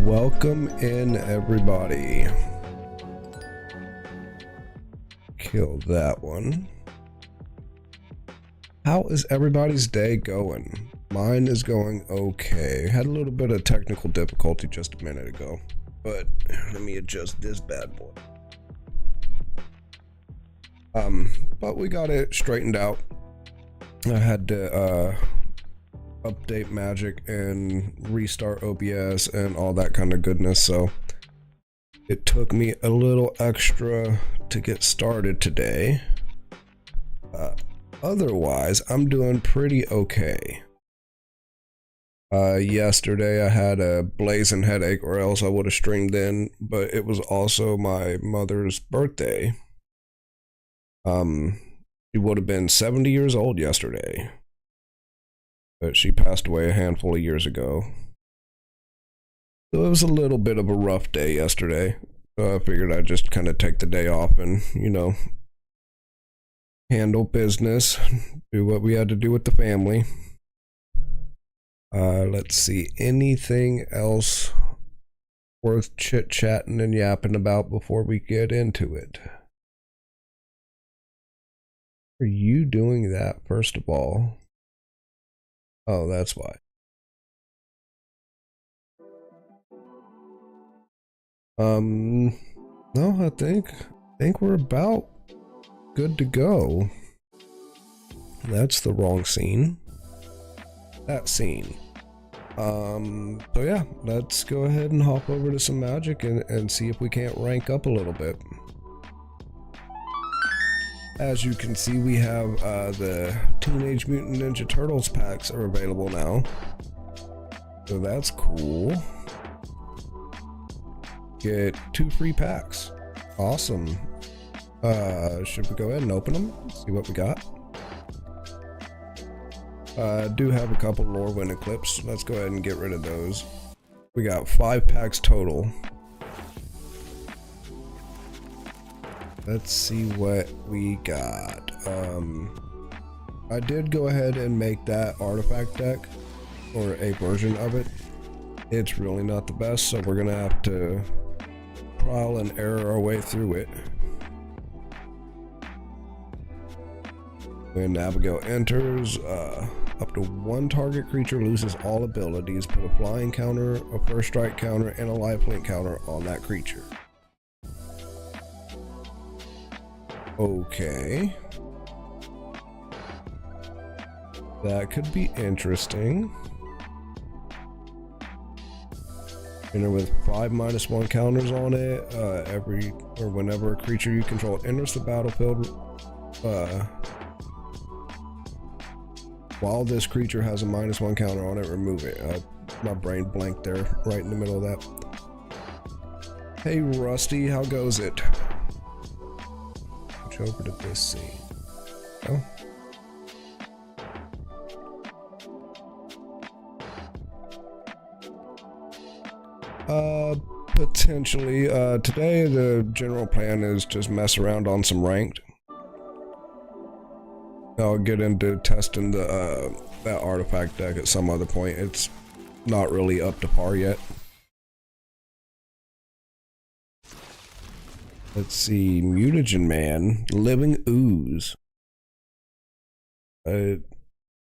Welcome in, everybody. Kill that one. How is everybody's day going? Mine is going okay. Had a little bit of technical difficulty just a minute ago, but let me adjust this bad boy. But we got it straightened out. I had to update Magic and restart OBS and all that kind of goodness, so it took me a little extra to get started today. Otherwise, I'm doing pretty okay. Yesterday I had a blazing headache, or else I would have streamed in, but it was also my mother's birthday. She would have been 70 years old yesterday, but she passed away a handful of years ago. So it was a little bit of a rough day yesterday. So I figured I'd just kind of take the day off and, you know, handle business, do what we had to do with the family. Let's see, anything else worth chit-chatting and yapping about before we get into it? Are you doing that first of all? Oh, that's why. No, I think we're about good to go. That's the wrong scene. That scene. So yeah, let's go ahead and hop over to some Magic and see if we can't rank up a little bit. As you can see, we have the Teenage Mutant Ninja Turtles packs are available now. So that's cool. Get 2 free packs. Awesome. Should we go ahead and open them? See what we got. I do have a couple Lorwyn Eclipse. Let's go ahead and get rid of those. We got 5 packs total. Let's see what we got. I did go ahead and make that artifact deck, or a version of it. It's really not the best, so we're gonna have to trial and error our way through it. When Abigail enters, up to 1 target creature loses all abilities. Put a flying counter, a first strike counter, and a lifelink counter on that creature. Okay. That could be interesting. Enter with 5 -1 counters on it. Whenever a creature you control enters the battlefield, while this creature has a -1 counter on it, remove it. My brain blanked there right in the middle of that. Hey Rusty, how goes it? Switch over to this scene. Oh. Potentially. Today the general plan is just mess around on some ranked. I'll get into testing the that artifact deck at some other point. It's not really up to par yet. Let's see, Mutagen Man, Living Ooze.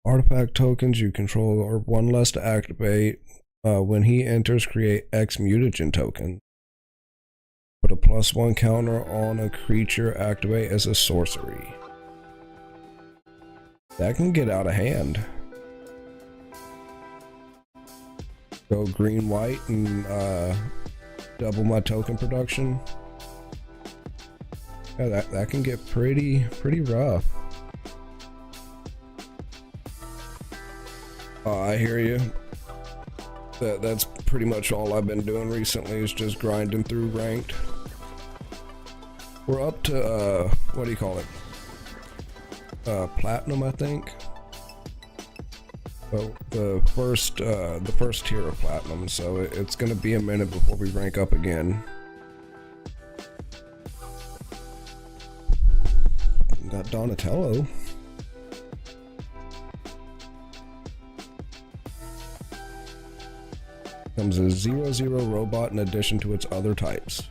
Artifact tokens you control are 1 less to activate. When he enters, create X mutagen token. Put a +1 counter on a creature, activate as a sorcery. That can get out of hand. Go green-white and double my token production. Yeah, that can get pretty rough. I hear you. That's pretty much all I've been doing recently, is just grinding through ranked. We're up to what do you call it? Platinum, I think. Well, the first tier of platinum, so it's gonna be a minute before we rank up again. Got Donatello. Comes a 0/0 robot in addition to its other types.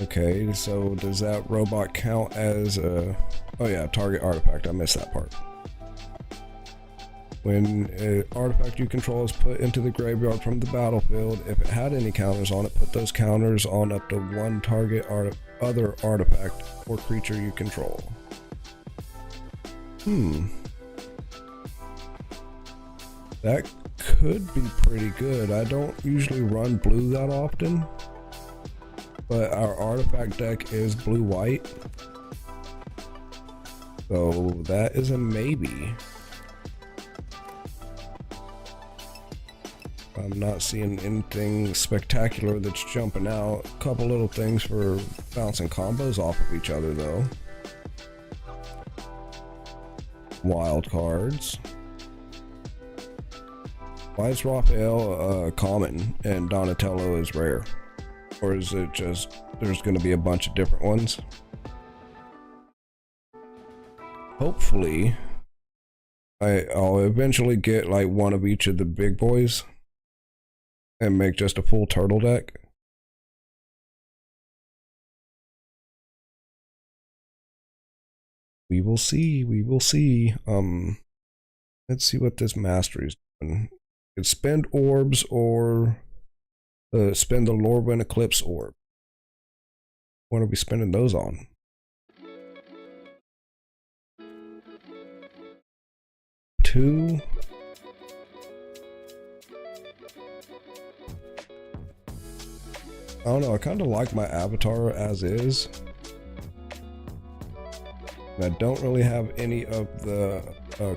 Okay, so does that robot count as a... Oh yeah, target artifact. I missed that part. When an artifact you control is put into the graveyard from the battlefield, if it had any counters on it, put those counters on up to one target other artifact or creature you control. That could be pretty good. I don't usually run blue that often, but our artifact deck is blue-white, so that is a maybe. I'm not seeing anything spectacular that's jumping out. A couple little things for bouncing combos off of each other though. Wild cards. Why is Raphael common and Donatello is rare? Or is it just there's going to be a bunch of different ones? Hopefully I'll eventually get like one of each of the big boys and make just a full turtle deck. We will see, we will see. Let's see what this mastery is doing. It's spend orbs or spend the Lorwyn Eclipse orb. What are we spending those on? Two. I don't know, I kind of like my avatar as is. And I don't really have any of the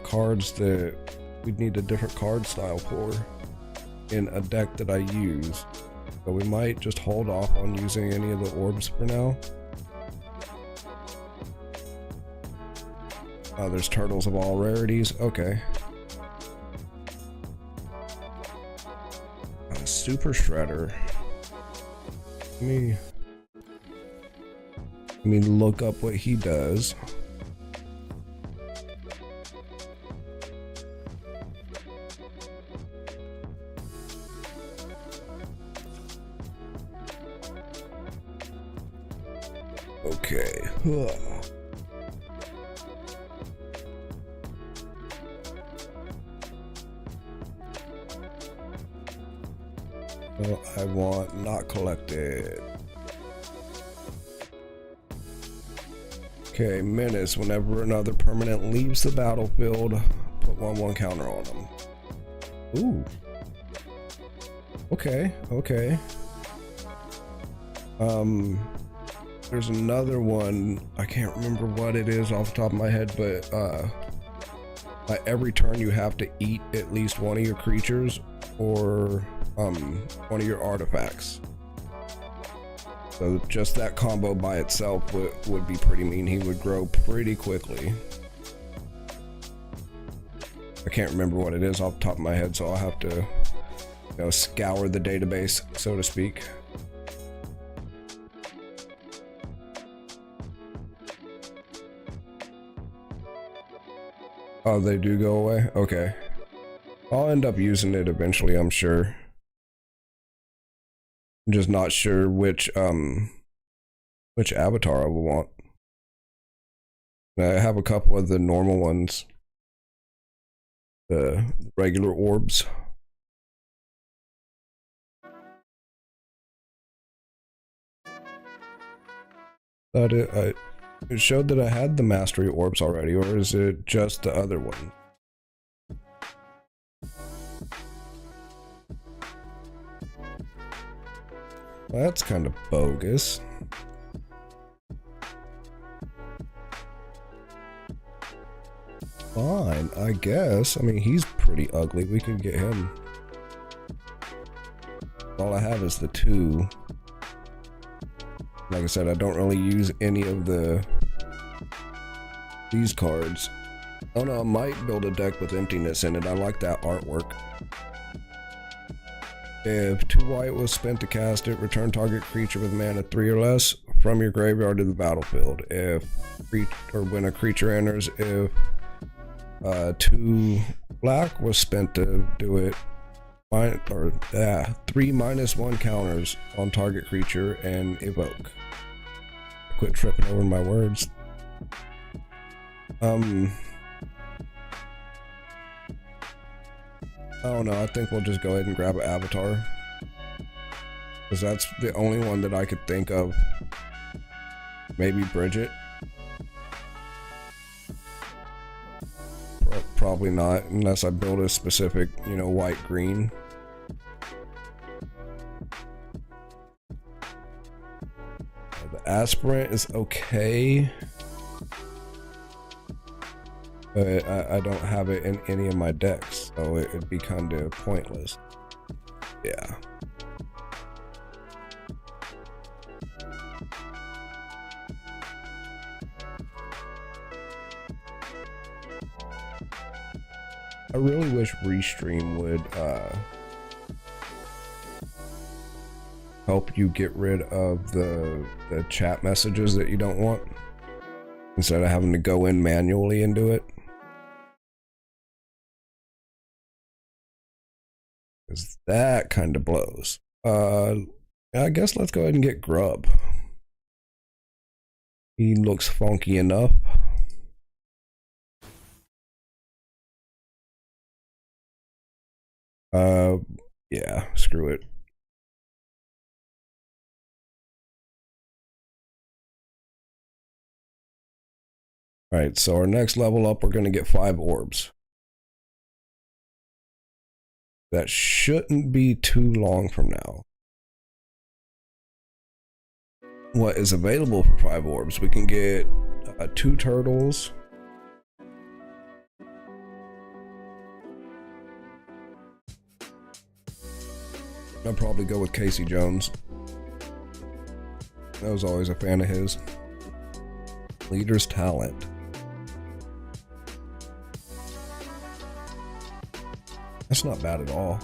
cards that we'd need a different card style for in a deck that I use. So we might just hold off on using any of the orbs for now. There's turtles of all rarities. Okay. Super Shredder. Let me look up what he does. Okay. Well, I want not collected. Okay, menace. Whenever another permanent leaves the battlefield, put 1/1 counter on them. Ooh. Okay, okay. There's another one. I can't remember what it is off the top of my head, but by every turn you have to eat at least one of your creatures or one of your artifacts. So just that combo by itself would be pretty mean. He would grow pretty quickly. I can't remember what it is off the top of my head, so I'll have to, you know, scour the database, so to speak. Oh, they do go away? Okay. I'll end up using it eventually, I'm sure. I'm just not sure which avatar I will want. I have a couple of the normal ones. The regular orbs. But it showed that I had the mastery orbs already, or is it just the other one? Well, that's kind of bogus. Fine, I guess. I mean, he's pretty ugly. We could get him. All I have is the two. Like I said, I don't really use any of these cards. Oh no, I might build a deck with emptiness in it. I like that artwork. If 2 white was spent to cast it, return target creature with mana 3 or less from your graveyard to the battlefield. When a creature enters, if 2 black was spent to do it, 3 -1 counters on target creature and evoke. Quit tripping over my words. I don't know, I think we'll just go ahead and grab an avatar. Because that's the only one that I could think of. Maybe Bridget. Probably not, unless I build a specific, you know, white-green. The Aspirant is okay. But I don't have it in any of my decks, so it'd be kind of pointless. Yeah. I really wish Restream would help you get rid of the chat messages that you don't want, instead of having to go in manually and do it. Because that kind of blows. I guess let's go ahead and get Grub. He looks funky enough. Yeah, screw it. Alright, so our next level up, we're going to get 5 orbs. That shouldn't be too long from now. What is available for 5 orbs? We can get 2 turtles. I'll probably go with Casey Jones. I was always a fan of his. Leader's Talent. That's not bad at all.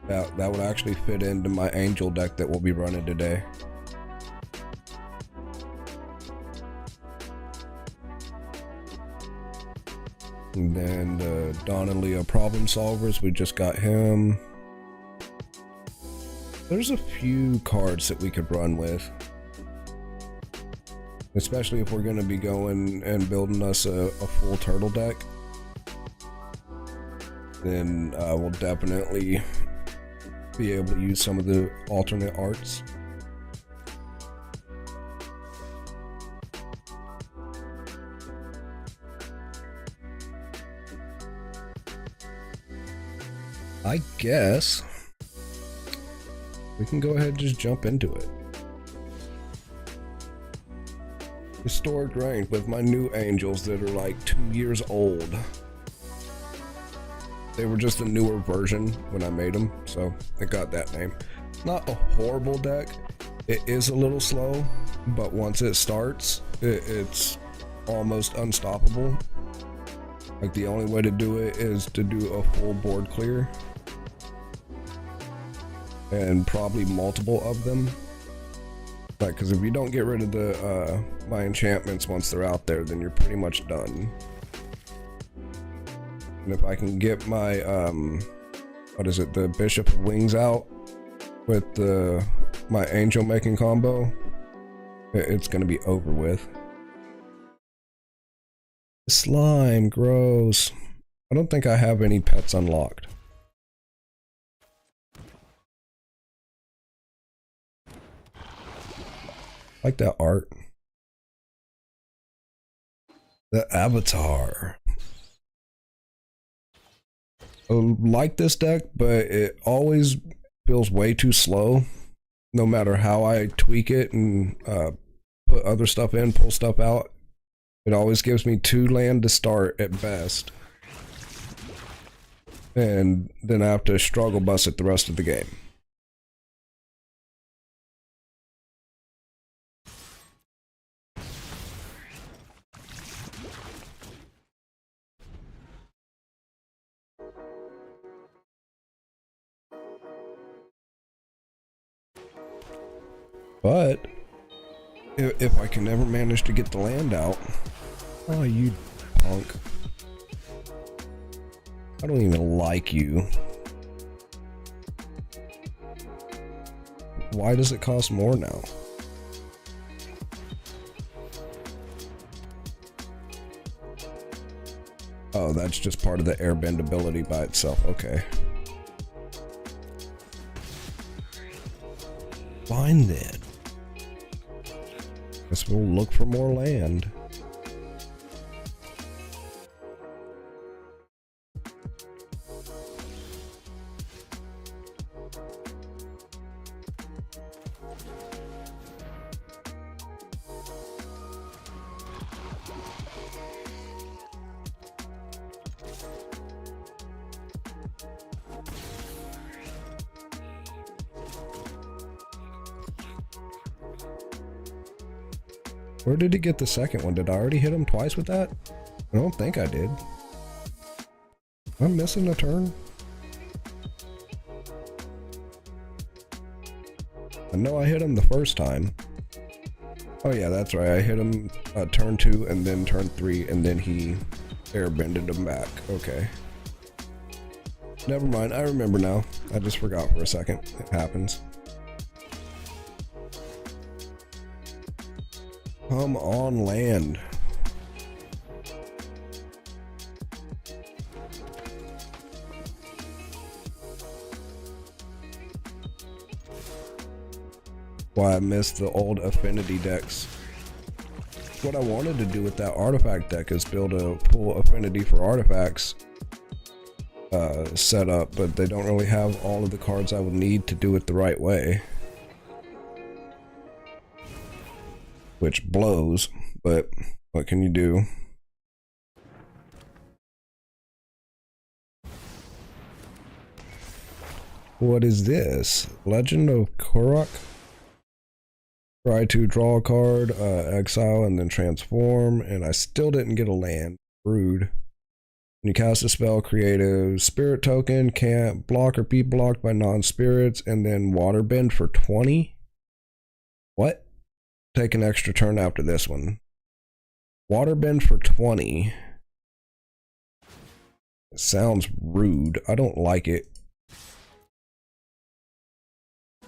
That would actually fit into my Angel deck that we'll be running today. And then the Don and Leo Problem Solvers, we just got him. There's a few cards that we could run with. Especially if we're going to be going and building us a full turtle deck. Then we'll definitely be able to use some of the alternate arts. I guess we can go ahead and just jump into it. Historic range with my new angels that are like 2 years old. They were just a newer version when I made them, so I got that name. Not a horrible deck. It is a little slow, but once it starts, it's almost unstoppable. Like the only way to do it is to do a full board clear. And probably multiple of them. Like, because if you don't get rid of the my enchantments once they're out there, then you're pretty much done. And if I can get my what is it, the Bishop of Wings out with my angel making combo, it's gonna be over with. Slime, gross. I don't think I have any pets unlocked. Like that art. The avatar. I like this deck, but it always feels way too slow. No matter how I tweak it and put other stuff in, pull stuff out, it always gives me 2 land to start at best. And then I have to struggle bus it the rest of the game. But if I can ever manage to get the land out, oh, you punk. I don't even like you. Why does it cost more now? Oh, that's just part of the airbend ability by itself. Okay. Fine then. Guess we'll look for more land. Where did he get the second one? Did I already hit him twice with that? I don't think I did. I'm missing a turn. I know I hit him the first time. Oh yeah, that's right. I hit him turn 2 and then turn 3 and then he airbended him back. Okay. Never mind. I remember now. I just forgot for a second. It happens. Come on, land. Why I missed the old affinity decks. What I wanted to do with that artifact deck is build a full affinity for artifacts set up, but they don't really have all of the cards I would need to do it the right way. Which blows, but what can you do? What is this? Legend of Korok? Try to draw a card, exile, and then transform, and I still didn't get a land. Rude. When you cast a spell, create a spirit token, can't block or be blocked by non-spirits, and then waterbend for 20? What? Take an extra turn after this one. Waterbend for 20. It sounds rude. I don't like it.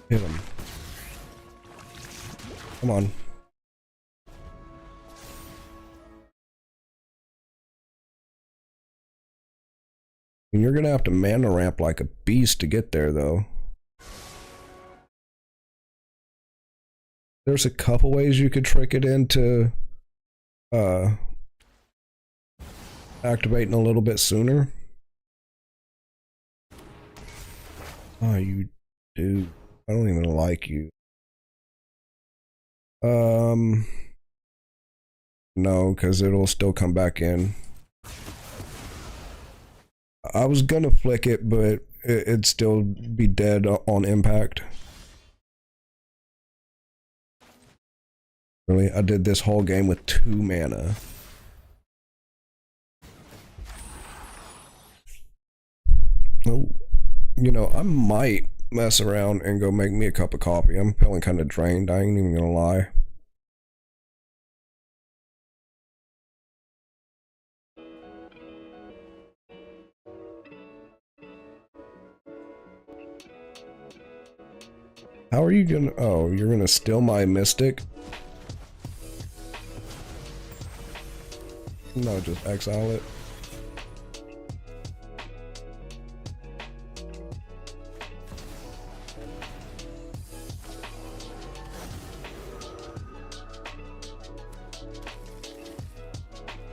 Hit him. Come on. And you're gonna have to mana ramp like a beast to get there, though. There's a couple ways you could trick it into activating a little bit sooner. Oh, you dude. I don't even like you. No, because it'll still come back in. I was gonna flick it, but it'd still be dead on impact. Really, I did this whole game with 2 mana. Oh, you know, I might mess around and go make me a cup of coffee. I'm feeling kind of drained. I ain't even gonna lie. How are you gonna... Oh, you're gonna steal my mystic? No, just exile it.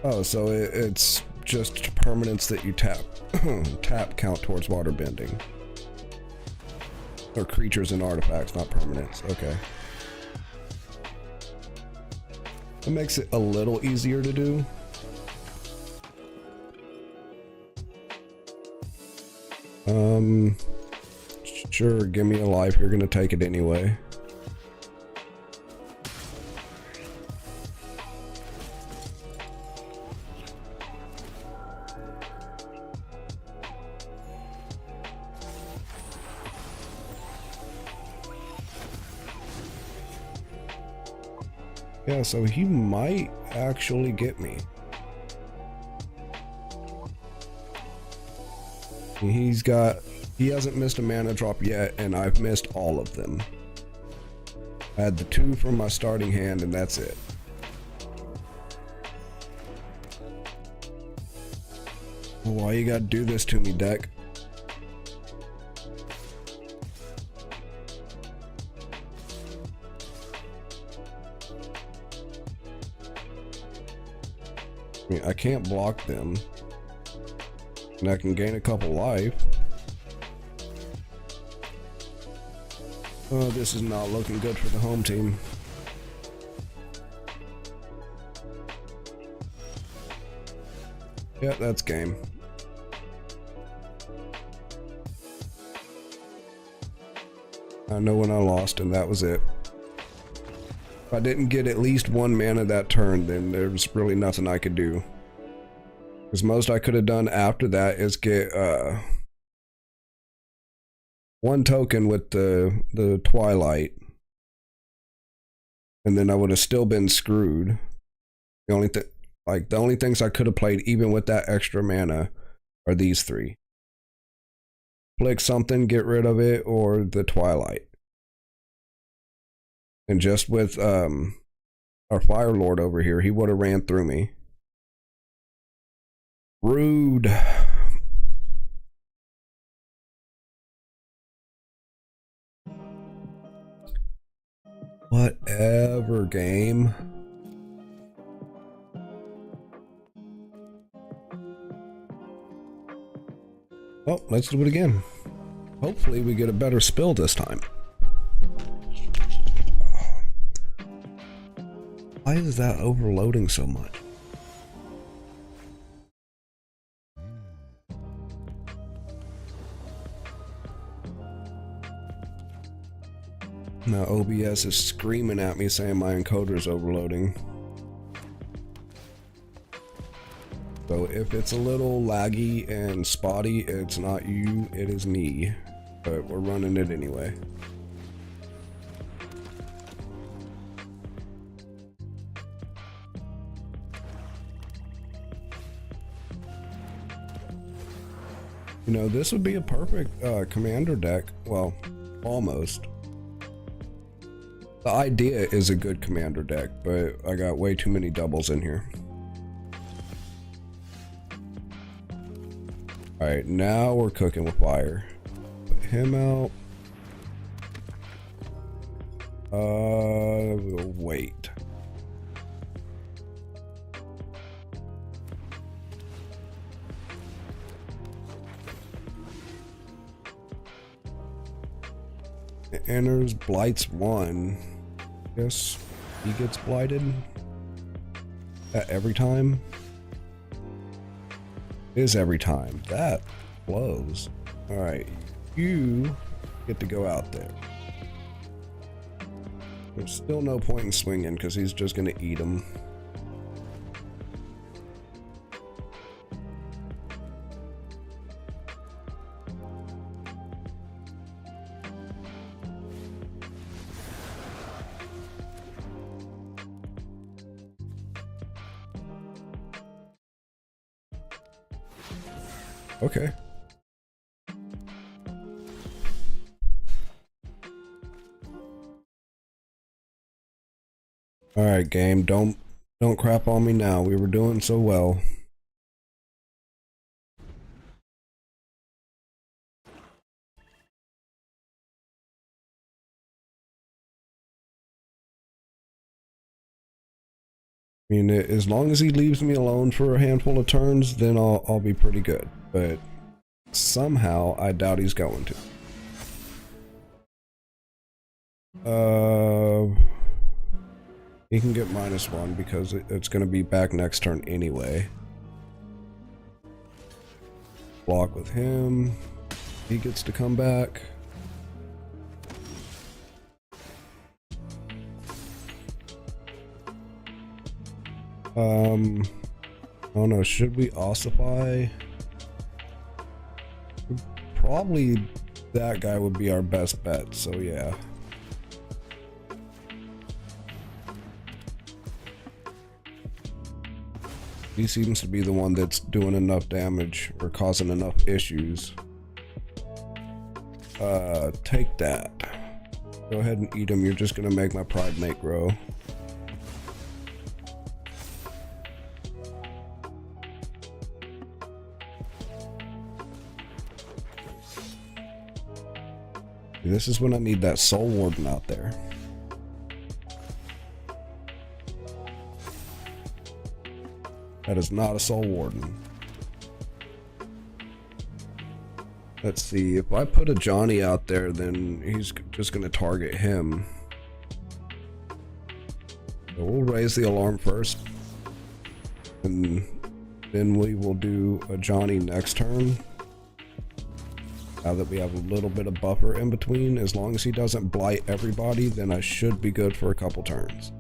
Oh, so it's just permanents that you tap. Tap count towards water bending. Or creatures and artifacts, not permanents. Okay. It makes it a little easier to do. Sure, give me a life. You're gonna take it anyway. Yeah, so he might actually get me. He hasn't missed a mana drop yet, and I've missed all of them. I had the 2 from my starting hand, and that's it. Why you gotta do this to me, deck? I mean, I can't block them. And I can gain a couple life. Oh, this is not looking good for the home team. Yeah, that's game. I know when I lost, and that was it. If I didn't get at least 1 mana that turn, then there's really nothing I could do. Because most I could have done after that is get 1 token with the Twilight, and then I would have still been screwed. The only things I could have played even with that extra mana are these 3. Flick something, get rid of it, or the Twilight. And just with our Fire Lord over here, he would have ran through me. Rude. Whatever, game. Oh, let's do it again. Hopefully we get a better spill this time. Why is that overloading so much? Now OBS is screaming at me saying my encoder is overloading. So if it's a little laggy and spotty, it's not you, it is me. But we're running it anyway. You know, this would be a perfect commander deck. Well, almost. The idea is a good commander deck, but I got way too many doubles in here. Alright, now we're cooking with fire. Put him out. We'll wait. It enters, blights 1. Guess he gets blighted every time. Is every time. That blows. Alright, you get to go out there. There's still no point in swinging because he's just going to eat him. Okay. All right, game. Don't crap on me now. We were doing so well. I mean, as long as he leaves me alone for a handful of turns, then I'll be pretty good. But somehow, I doubt he's going to. He can get -1 because it's going to be back next turn anyway. Block with him. He gets to come back. I don't know, should we ossify? Probably that guy would be our best bet, so yeah. He seems to be the one that's doing enough damage or causing enough issues. Take that. Go ahead and eat them. You're just gonna make my pride mate grow. This is when I need that soul warden out there. That is not a soul warden. Let's see, if I put a Johnny out there, then he's just going to target him. So we'll raise the alarm first. And then we will do a Johnny next turn. Now that we have a little bit of buffer in between, as long as he doesn't blight everybody, then I should be good for a couple turns.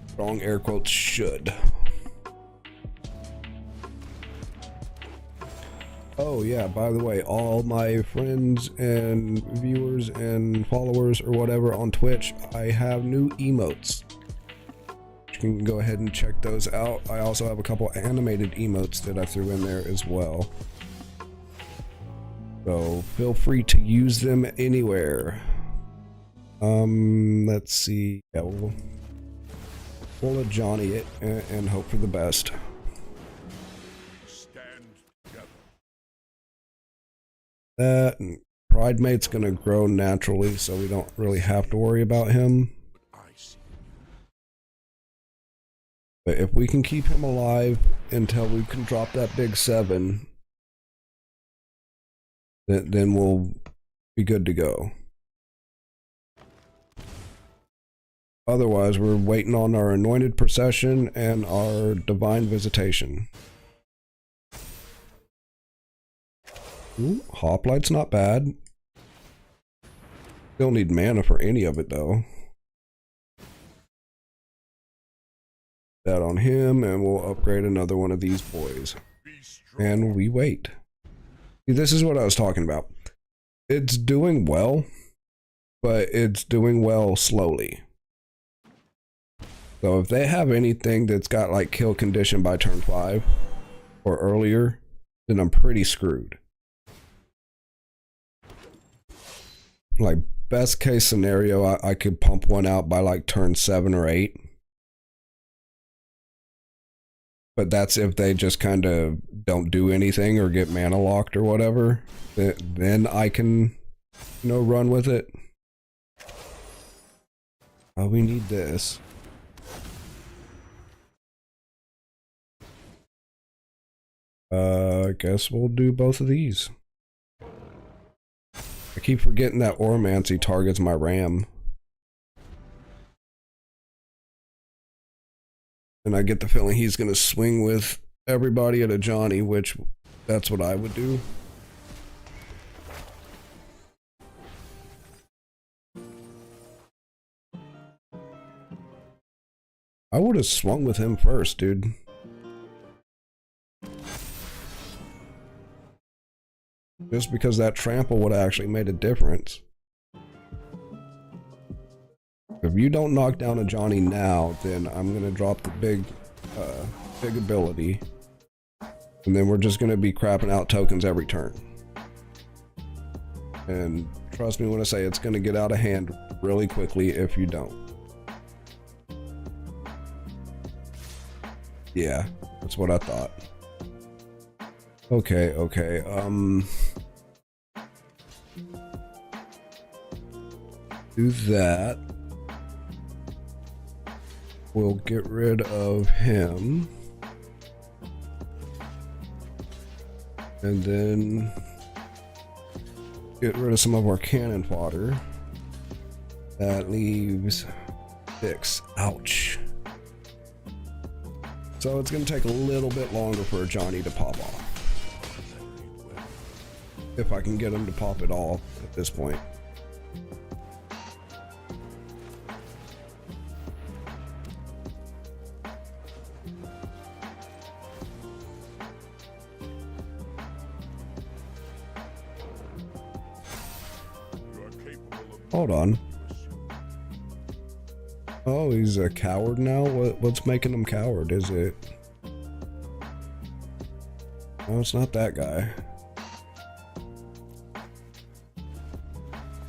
Strong air quotes, should. Oh yeah, by the way, all my friends and viewers and followers or whatever on Twitch, I have new emotes. You can go ahead and check those out. I also have a couple animated emotes that I threw in there as well. So feel free to use them anywhere. Let's see. Yeah, we'll a Johnny it and hope for the best. That and Pride Mate's gonna grow naturally, so we don't really have to worry about him. But if we can keep him alive until we can drop that big 7, then we'll be good to go. Otherwise, we're waiting on our Anointed Procession and our Divine Visitation. Ooh, Hoplight's not bad. Still need mana for any of it though. That on him, and we'll upgrade another one of these boys. And we wait. See, this is what I was talking about. It's doing well, but it's doing well slowly. So if they have anything that's got like kill condition by turn 5 or earlier, then I'm pretty screwed. Like best case scenario, I could pump one out by like turn 7 or 8. But that's if they just kind of don't do anything or get mana locked or whatever. Then I can, you know, run with it. Oh, we need this. I guess we'll do both of these. I keep forgetting that Oromancy targets my Ram. And I get the feeling he's going to swing with everybody at a Johnny, which that's what I would do. I would have swung with him first, dude. Just because that trample would have actually made a difference. If you don't knock down a Johnny now, then I'm gonna drop the big ability, and then we're just gonna be crapping out tokens every turn. And trust me when I say it's gonna get out of hand really quickly if you don't. Yeah, that's what I thought. Okay, do that. We'll get rid of him. And then get rid of some of our cannon fodder. That leaves 6. Ouch. So it's going to take a little bit longer for a Johnny to pop off. If I can get him to pop at all at this point. Hold on. Oh, he's a coward now? What's making him coward? Is it... No, it's not that guy.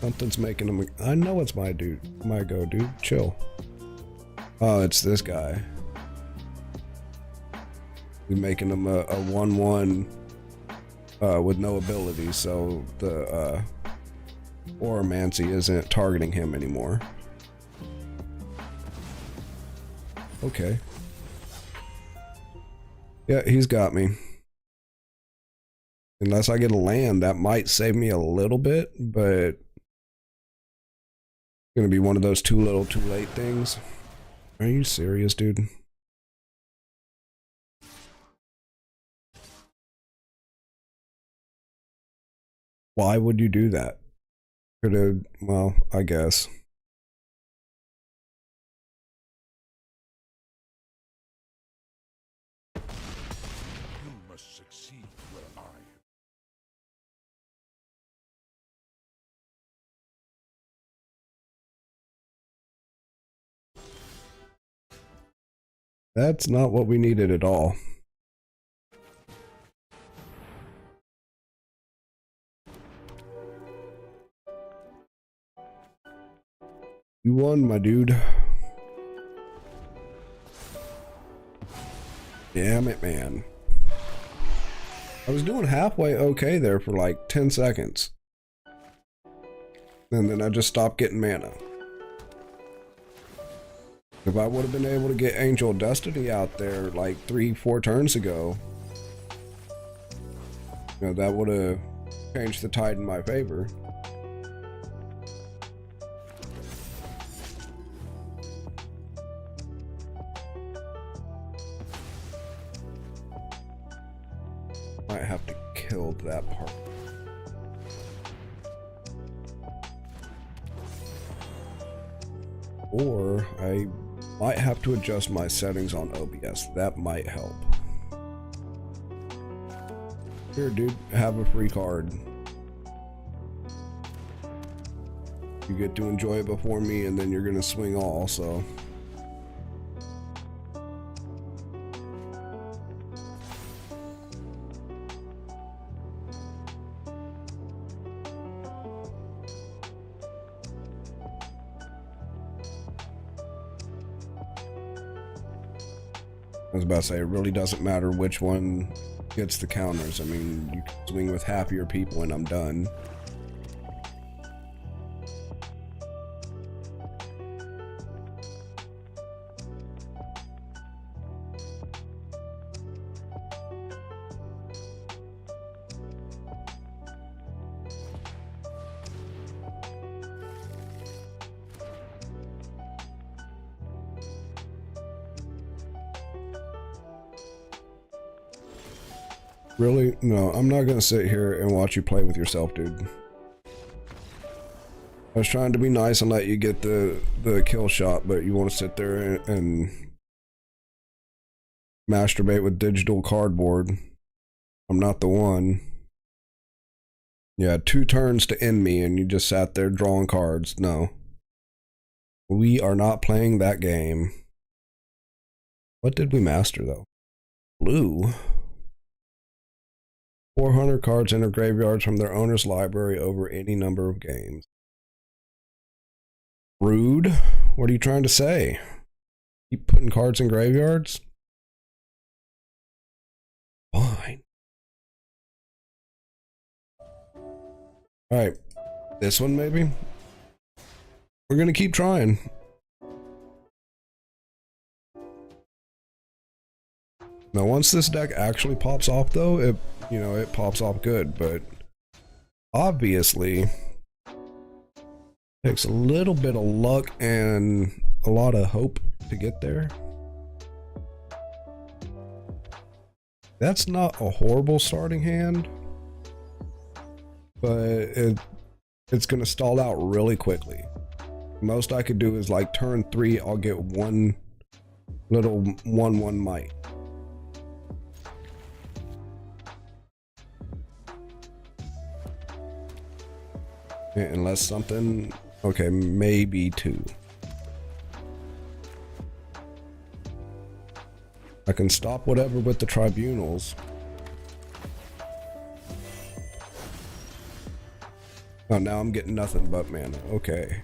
Something's making him. I know it's my dude. My go, dude. Chill. Oh, it's this guy. We're making him a 1/1 with no ability, so the Oromancy isn't targeting him anymore. Okay. Yeah, he's got me. Unless I get a land, that might save me a little bit, but it's gonna be one of those too little, too late things. Are you serious, dude? Why would you do that? Could have, well, I guess. You must succeed where I am. That's not what we needed at all. You won, my dude. Damn it, man. I was doing halfway okay there for like 10 seconds. And then I just stopped getting mana. If I would have been able to get Angel Destiny out there like 3-4 turns ago, you know, that would have changed the tide in my favor. Might have to kill that part. Or I might have to adjust my settings on OBS. That might help. Here, dude, have a free card. You get to enjoy it before me, and then you're gonna swing all, so. I was about to say, it really doesn't matter which one gets the counters. I mean, you can swing with half of your people and I'm done. Really? No, I'm not gonna sit here and watch you play with yourself, dude. I was trying to be nice and let you get the kill shot, but you want to sit there and masturbate with digital cardboard. I'm not the one. You had 2 turns to end me and you just sat there drawing cards. No. We are not playing that game. What did we master though? Blue. 400 cards enter graveyards from their owner's library over any number of games. Rude? What are you trying to say? Keep putting cards in graveyards? Fine. Alright. This one maybe? We're gonna keep trying. Now once this deck actually pops off though, it pops off good, but obviously takes a little bit of luck and a lot of hope to get there. That's not a horrible starting hand, but it's gonna stall out really quickly. Most I could do is like turn 3, I'll get one little 1/1 might. Unless something, okay, maybe 2. I can stop whatever with the tribunals. Oh, now I'm getting nothing but mana. Okay.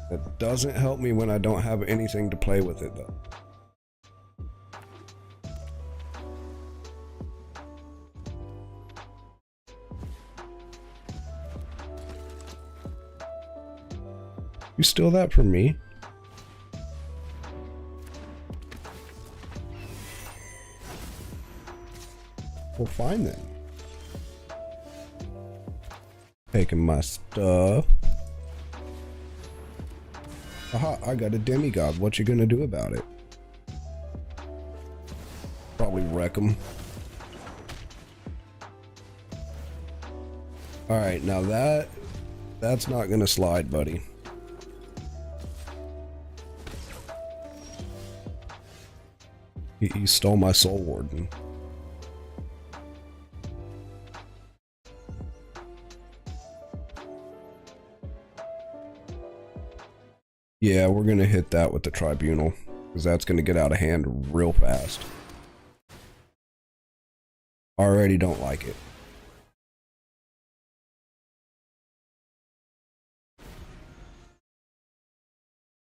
That doesn't help me when I don't have anything to play with it, though. You steal that from me? Well, fine then. Taking my stuff. Aha, I got a demigod. What you gonna do about it? Probably wreck him. Alright, now that's not gonna slide, buddy. He stole my soul warden. Yeah, we're gonna hit that with the tribunal, because that's gonna get out of hand real fast. Already don't like it.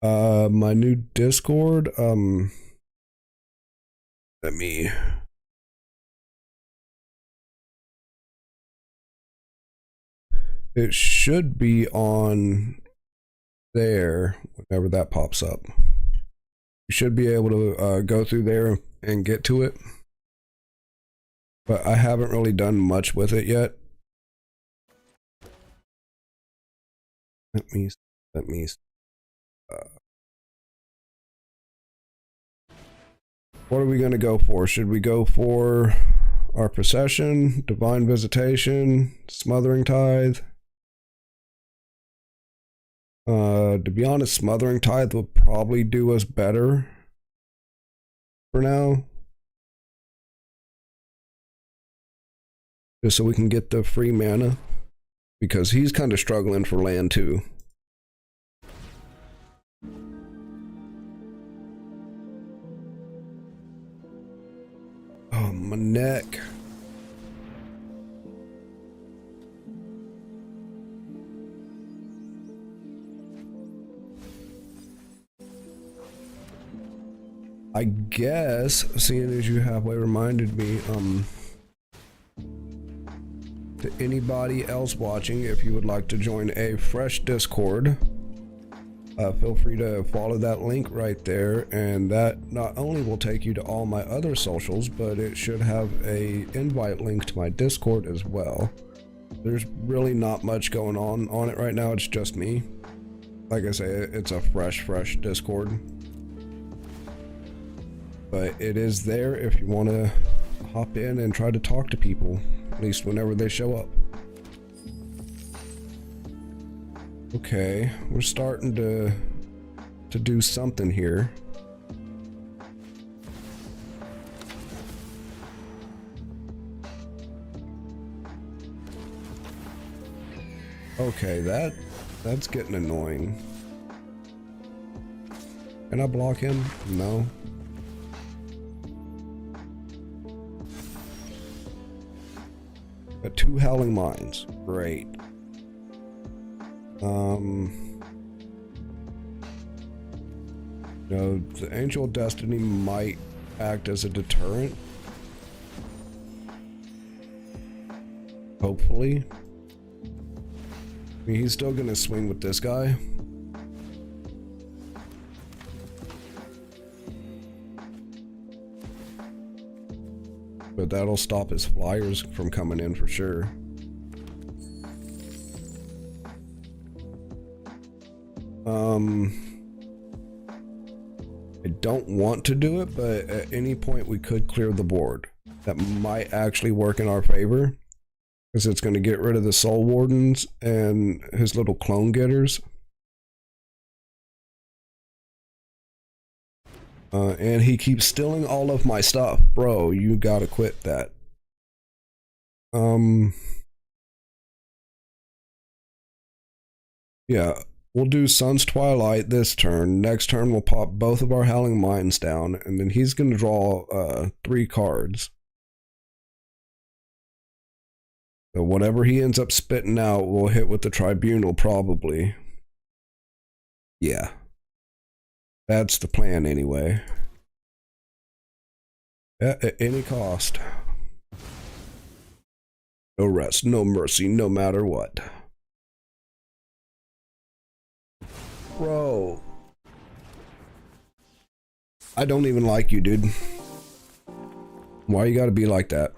My new Discord, let me... It should be on there whenever that pops up. You should be able to go through there and get to it. But I haven't really done much with it yet. Let me what are we going to go for? Should we go for our procession, divine visitation, smothering tithe? To be honest, smothering tithe will probably do us better for now. Just so we can get the free mana, because he's kind of struggling for land too. Oh, my neck. I guess, seeing as you halfway reminded me, to anybody else watching, if you would like to join a fresh Discord, feel free to follow that link right there, and that not only will take you to all my other socials, but it should have a invite link to my Discord as well. There's really not much going on it right now. It's just me. Like I say, it's a fresh Discord. But it is there if you want to hop in and try to talk to people, at least whenever they show up. Okay, we're starting to do something here. Okay, that's getting annoying. Can I block him? No. Got 2 Howling Mines. Great. No, the Angel of Destiny might act as a deterrent. Hopefully. I mean, he's still gonna swing with this guy. But that'll stop his flyers from coming in for sure. I don't want to do it, but at any point we could clear the board. That might actually work in our favor, because it's going to get rid of the Soul Wardens and his little clone getters. And he keeps stealing all of my stuff. Bro, you gotta quit that. Yeah, we'll do Sun's Twilight this turn. Next turn we'll pop both of our Howling Mines down, and then he's gonna draw 3 cards. So whatever he ends up spitting out, we'll hit with the tribunal probably. Yeah. That's the plan anyway. At any cost. No rest, no mercy, no matter what. Bro. I don't even like you, dude. Why you gotta be like that?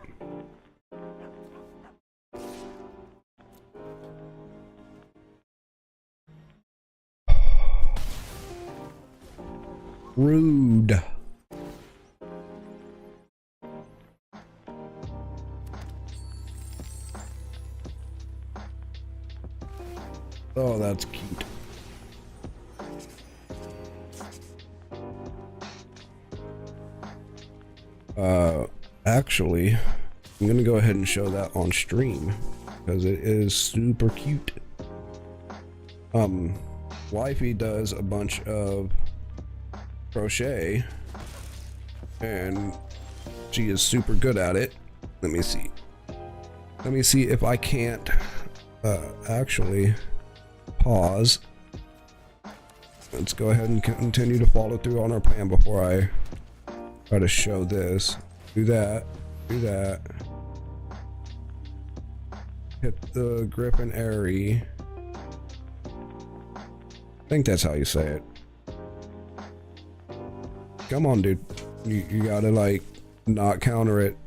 Rude. Oh, that's cute. Actually, I'm gonna go ahead and show that on stream because it is super cute. Wifey does a bunch of crochet and she is super good at it. Let me see if I can't actually pause. Let's go ahead and continue to follow through on our plan before I try to show this. Do that, hit the Griffin Airy. I think that's how you say it. Come on, dude. You gotta, like, not counter it.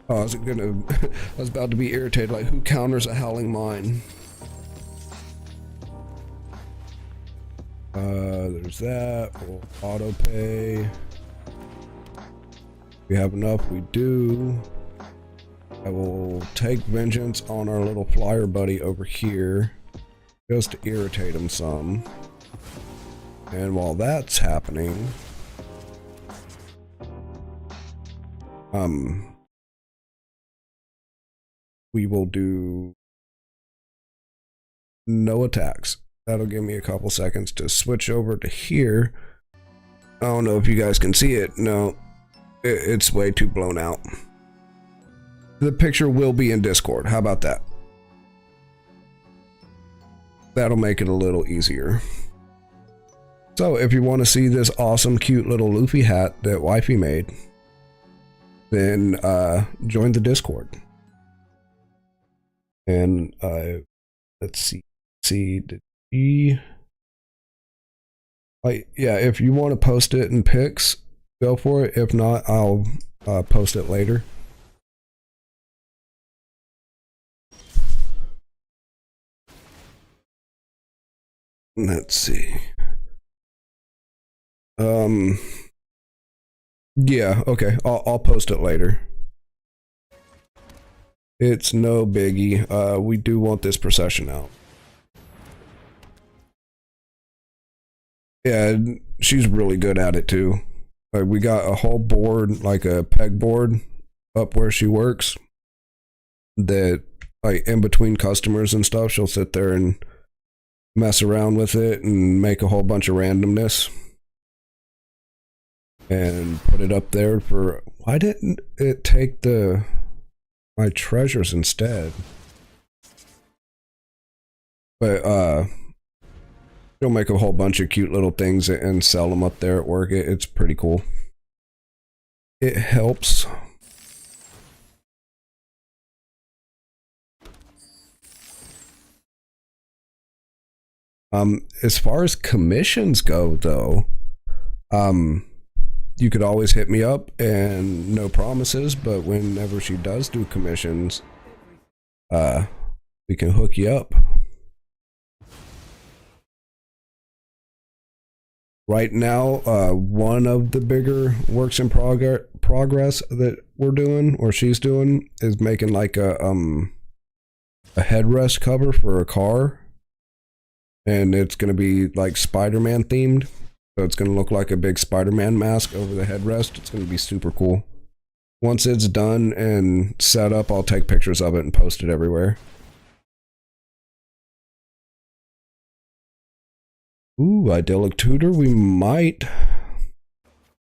Oh, I was about to be irritated, like, who counters a Howling Mine? There's that. We'll auto pay. We have enough, we do. I will take vengeance on our little flyer buddy over here, just to irritate him some. And while that's happening, we will do no attacks. That'll give me a couple seconds to switch over to here. I don't know if you guys can see it. No, it's way too blown out. The picture will be in Discord. How about that? That'll make it a little easier. So if you want to see this awesome, cute little Luffy hat that Wifey made, then join the Discord. And let's see. Like, yeah, if you want to post it in pics, go for it. If not, I'll post it later. Let's see. Yeah, okay. I'll post it later. It's no biggie. We do want this procession out. Yeah, she's really good at it too. Like, we got a whole board, like a pegboard up where she works, that, like, in between customers and stuff, she'll sit there and mess around with it and make a whole bunch of randomness and put it up there for... Why didn't it take my treasures instead? But she'll make a whole bunch of cute little things and sell them up there at work. It's pretty cool. It helps. As far as commissions go, though, you could always hit me up, and no promises, but whenever she does do commissions, we can hook you up. Right now, one of the bigger works in progress that we're doing, or she's doing, is making like a headrest cover for a car. And it's going to be like Spider-Man themed. So it's going to look like a big Spider-Man mask over the headrest. It's going to be super cool. Once it's done and set up, I'll take pictures of it and post it everywhere. Ooh, idyllic tutor. We might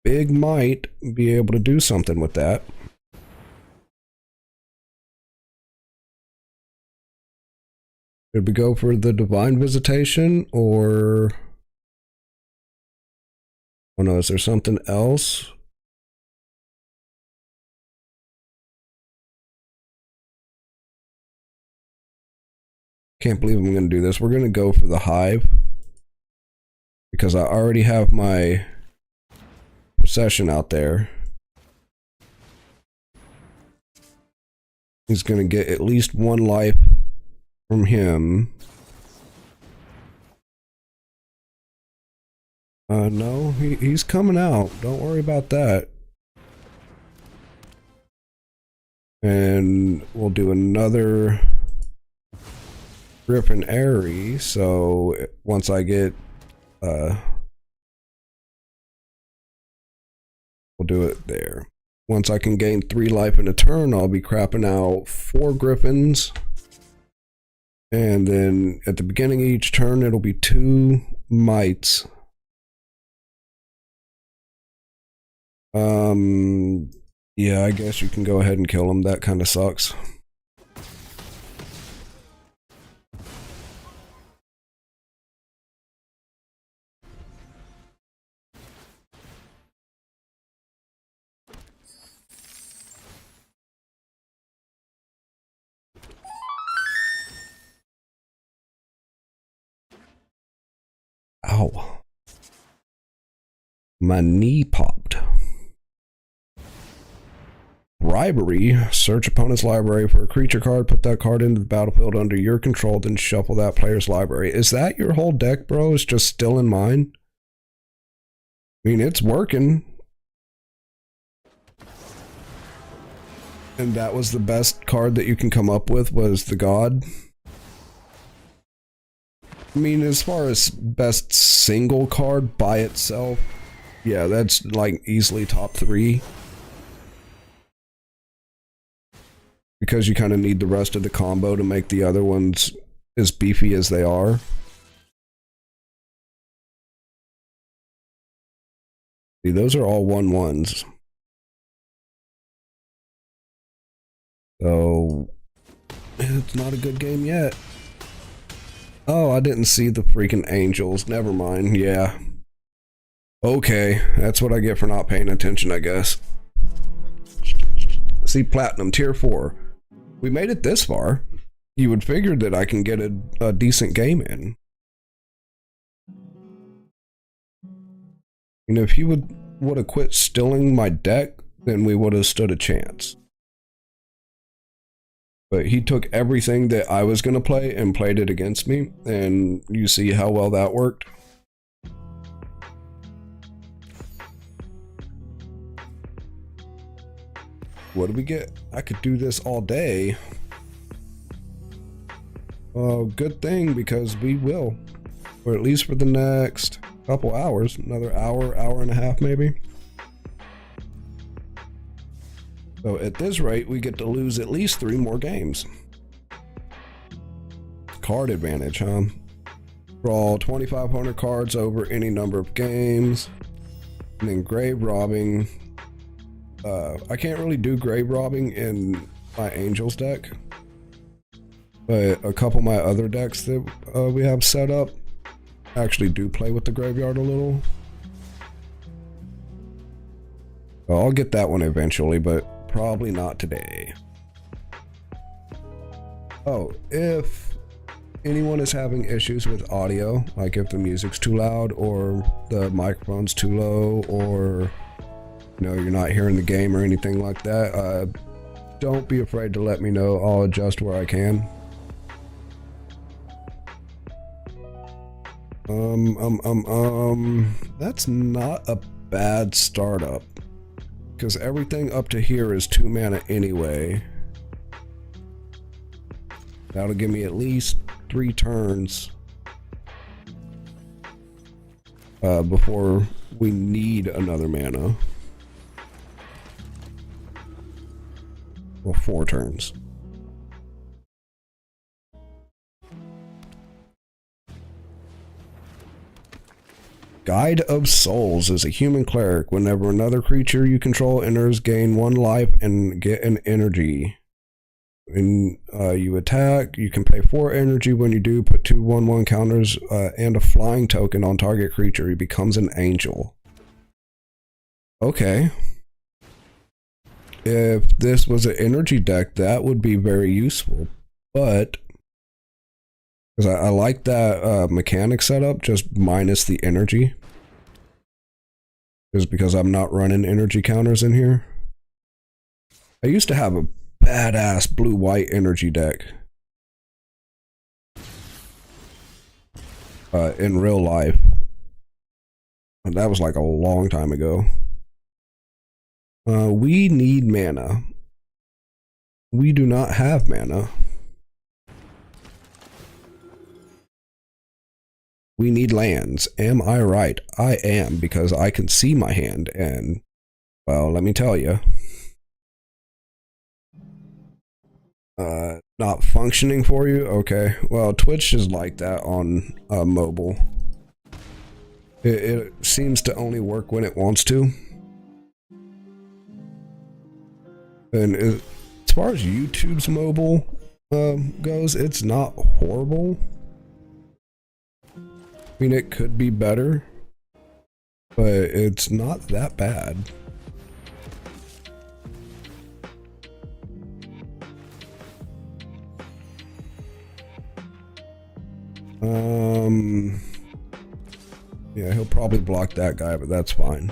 be able to do something with that. Did we go for the divine visitation or... Oh no, is there something else? Can't believe I'm going to do this. We're going to go for the hive. Because I already have my procession out there. He's going to get at least one life from him. No, he's coming out. Don't worry about that. And we'll do another Griffin Airy. So once I get, we'll do it there. Once I can gain 3 life in a turn, I'll be crapping out 4 Griffins. And then at the beginning of each turn, it'll be 2 Mites. Yeah, I guess you can go ahead and kill him. That kind of sucks. Ow. My knee popped. Bribery. Search opponent's library for a creature card. Put that card into the battlefield under your control, then shuffle that player's library. Is that your whole deck, bro? It's just still in mine? I mean, it's working. And that was the best card that you can come up with, was the God? I mean, as far as best single card by itself, yeah, that's like easily top 3. Because you kind of need the rest of the combo to make the other ones as beefy as they are. See, those are all 1/1s. So, it's not a good game yet. Oh, I didn't see the freaking angels. Never mind. Yeah. Okay, that's what I get for not paying attention, I guess. See, platinum, tier 4. We made it this far. You would figure that I can get a decent game in. You know, if he would have quit stilling my deck, then we would have stood a chance. But he took everything that I was going to play and played it against me, and you see how well that worked. What do we get? I could do this all day. Oh, good thing, because we will. Or at least for the next couple hours. Another hour, hour and a half maybe. So at this rate, we get to lose at least 3 more games. Card advantage, huh? Draw 2,500 cards over any number of games. And then grave robbing. I can't really do grave robbing in my Angels deck, but a couple of my other decks that we have set up actually do play with the graveyard a little. So I'll get that one eventually, but probably not today. Oh, if anyone is having issues with audio, like if the music's too loud or the microphone's too low, or you're not hearing the game or anything like that, don't be afraid to let me know. I'll adjust where I can. That's not a bad startup, because everything up to here is 2 mana anyway. That'll give me at least 3 turns before we need another mana. Well, 4 turns. Guide of Souls is a human cleric. Whenever another creature you control enters, gain 1 life and get an energy. When you attack, you can pay 4 energy. When you do, put 2 1/1 counters and a flying token on target creature. He becomes an angel. Okay. If this was an energy deck, that would be very useful. But because I like that mechanic setup, just minus the energy. Just because I'm not running energy counters in here. I used to have a badass blue-white energy deck in real life. And that was like a long time ago. We need mana. We do not have mana. We need lands. Am I right? I am, because I can see my hand, and, well, let me tell you. Not functioning for you? Okay. Well, Twitch is like that on mobile. It seems to only work when it wants to. And as far as YouTube's mobile goes, it's not horrible. I mean, it could be better, but it's not that bad. Yeah, he'll probably block that guy, but that's fine.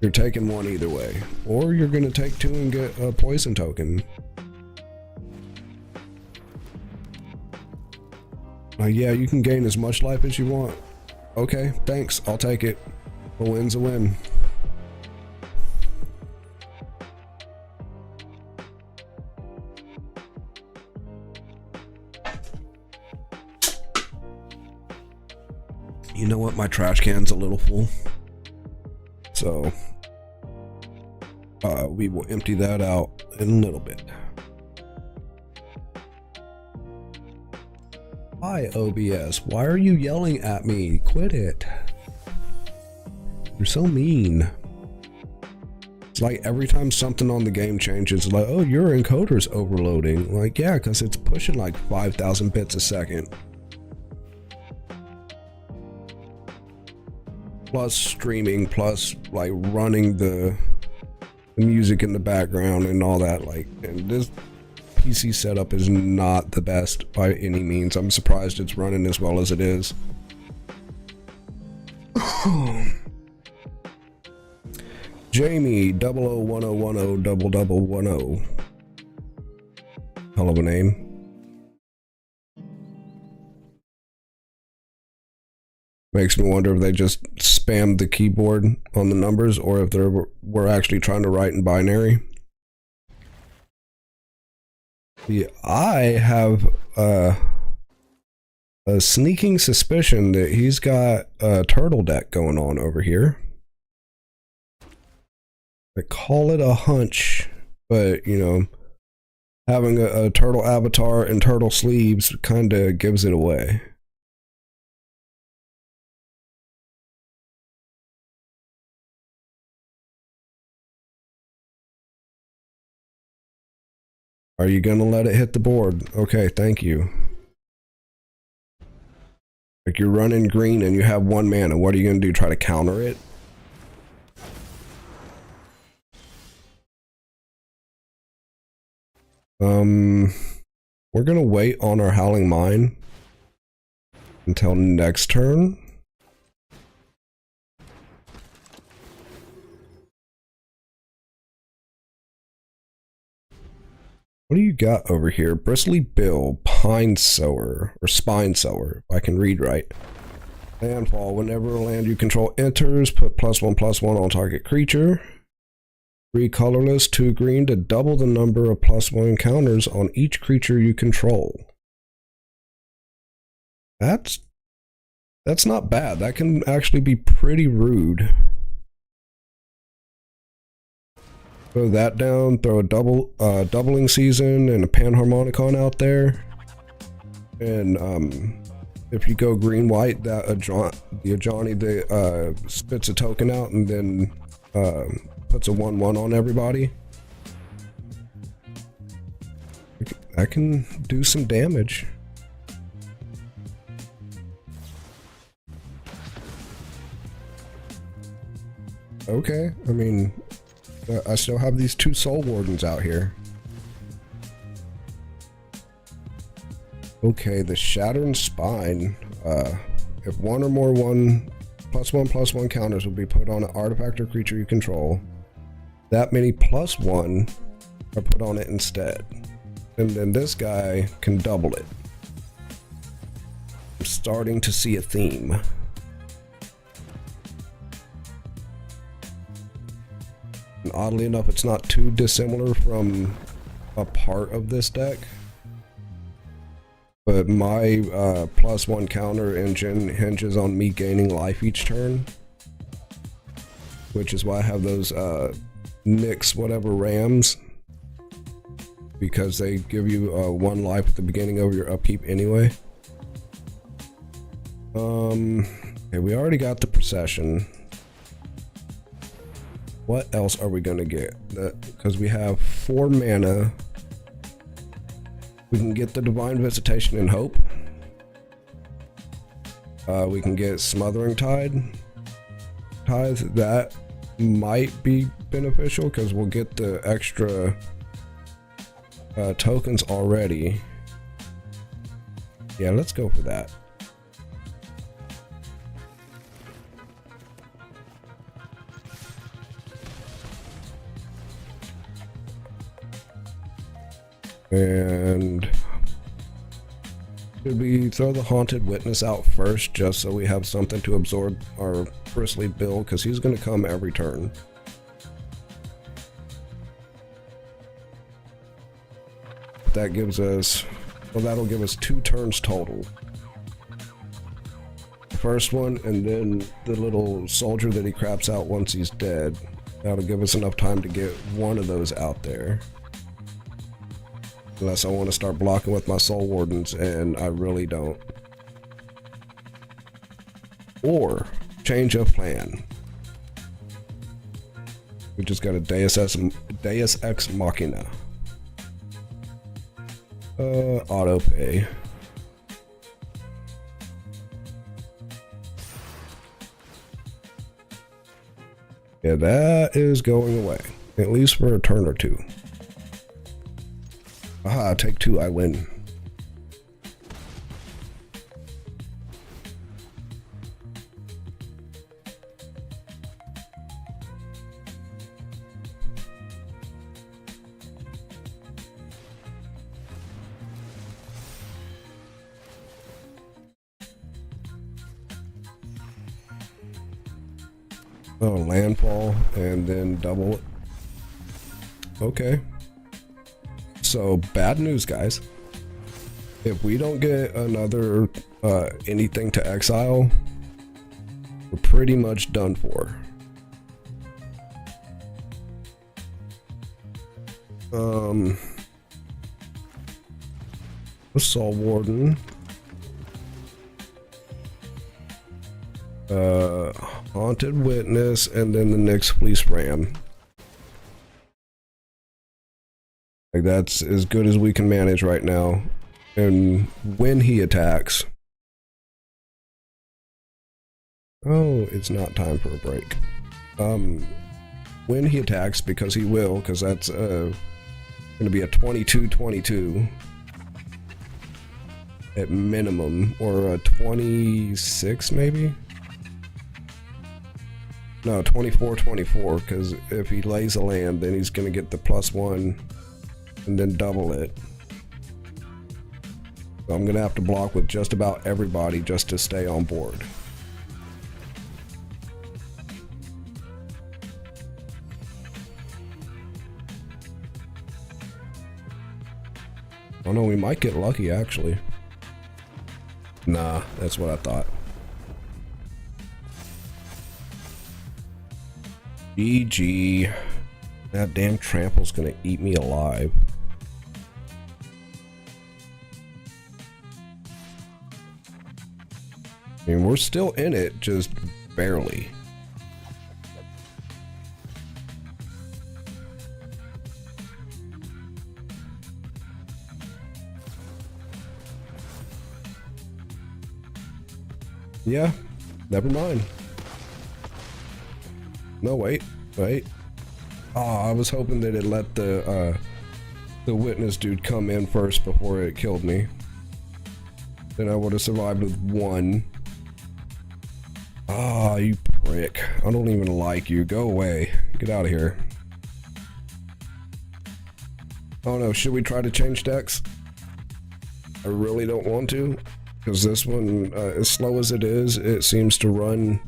You're taking one either way. Or you're gonna take 2 and get a poison token. Yeah, you can gain as much life as you want. Okay, thanks, I'll take it. A win's a win. You know what, my trash can's a little full. So, we will empty that out in a little bit. Hi, OBS. Why are you yelling at me? Quit it. You're so mean. It's like every time something on the game changes, it's like, oh, your encoder's overloading. Like, yeah, because it's pushing like 5,000 bits a second. Plus streaming, plus like running the music in the background and all that. Like, and this PC setup is not the best by any means. I'm surprised it's running as well as it is. Jamie 0010100010. Hell of a name. Makes me wonder if they just spammed the keyboard on the numbers or if they were actually trying to write in binary. Yeah, I have a sneaking suspicion that he's got a turtle deck going on over here. I call it a hunch, but you know, having a turtle avatar and turtle sleeves kind of gives it away. Are you gonna let it hit the board? Okay, thank you. Like, you're running green and you have 1 mana. What are you gonna do? Try to counter it? We're gonna wait on our Howling Mine until next turn. What do you got over here? Bristly Bill, Pine Sower, or Spine Sower, if I can read right. Landfall. Whenever a land you control enters, put +1/+1 on target creature. 3 colorless, 2 green to double the number of +1 counters on each creature you control. That's not bad. That can actually be pretty rude. Throw that down, throw a doubling season and a Panharmonicon out there. And if you go green-white, that the Ajani spits a token out and then puts a 1/1 on everybody. I can do some damage. Okay, I mean, I still have these 2 Soul Wardens out here. Okay, the Shattered Spine. If one or more 1/1/1 counters will be put on an artifact or creature you control, that many +1 are put on it instead. And then this guy can double it. I'm starting to see a theme. And oddly enough, it's not too dissimilar from a part of this deck. But my +1 counter engine hinges on me gaining life each turn, which is why I have those Nyx whatever Rams, because they give you 1 life at the beginning of your upkeep anyway. Okay, we already got the Procession. What else are we gonna get? Because we have 4 mana. We can get the Divine Visitation and Hope. We can get Smothering Tithe. That might be beneficial because we'll get the extra tokens already. Yeah, let's go for that. And should we throw the Haunted Witness out first just so we have something to absorb our Bristly Bill, because he's going to come every turn. That gives us, well, that'll give us 2 turns total. The first one, and then the little soldier that he craps out once he's dead. That'll give us enough time to get 1 of those out there. Unless I want to start blocking with my Soul Wardens, and I really don't. Or, change of plan. We just got a Deus Ex Machina. Auto pay. Yeah, that is going away. At least for a turn or 2. Aha, take 2, I win. Oh, landfall and then double it. Okay. So, bad news, guys. If we don't get another anything to exile, we're pretty much done for. Soul Warden. Haunted Witness, and then the Nyx Fleece Ram. Like, that's as good as we can manage right now. And when he attacks... Oh, it's not time for a break. When he attacks, because he will, because that's going to be a 22-22 at minimum, or a 26 maybe? No, 24-24, because if he lays a land, then he's going to get the +1 and then double it. So I'm going to have to block with just about everybody just to stay on board. Oh no, we might get lucky actually. Nah, that's what I thought. GG. That damn trample's gonna eat me alive. I mean, we're still in it, just barely. Yeah, never mind. No, wait. Oh, I was hoping that it let the witness dude come in first before it killed me. Then I would have survived with one. Ah, you prick. I don't even like you. Go away. Get out of here. Oh no, should we try to change decks? I really don't want to, because this one, as slow as it is, it seems to run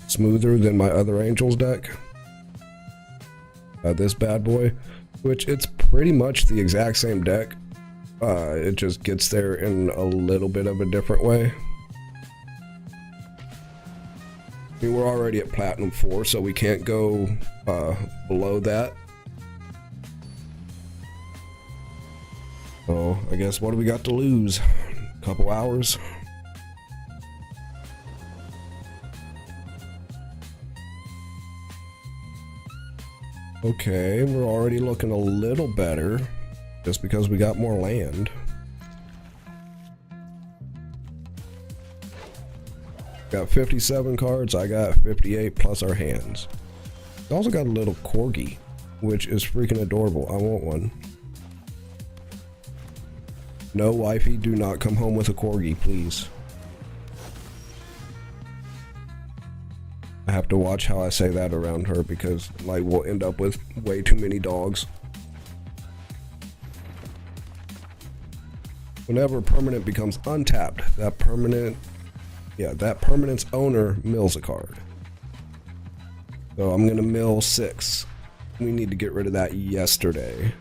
smoother than my other Angels deck. This bad boy, which it's pretty much the exact same deck. It just gets there in a little bit of a different way. I mean, we're already at Platinum 4, so we can't go below that. Oh, I guess what do we got to lose? A couple hours? Okay, we're already looking a little better just because we got more land. Got 57 cards, I got 58 plus our hands. We also got a little corgi, which is freaking adorable. I want one. No, wifey, do not come home with a corgi, please. I have to watch how I say that around her because, like, we'll end up with way too many dogs. Whenever permanent becomes untapped, that permanent's owner mills a card. So I'm gonna mill 6. We need to get rid of that yesterday.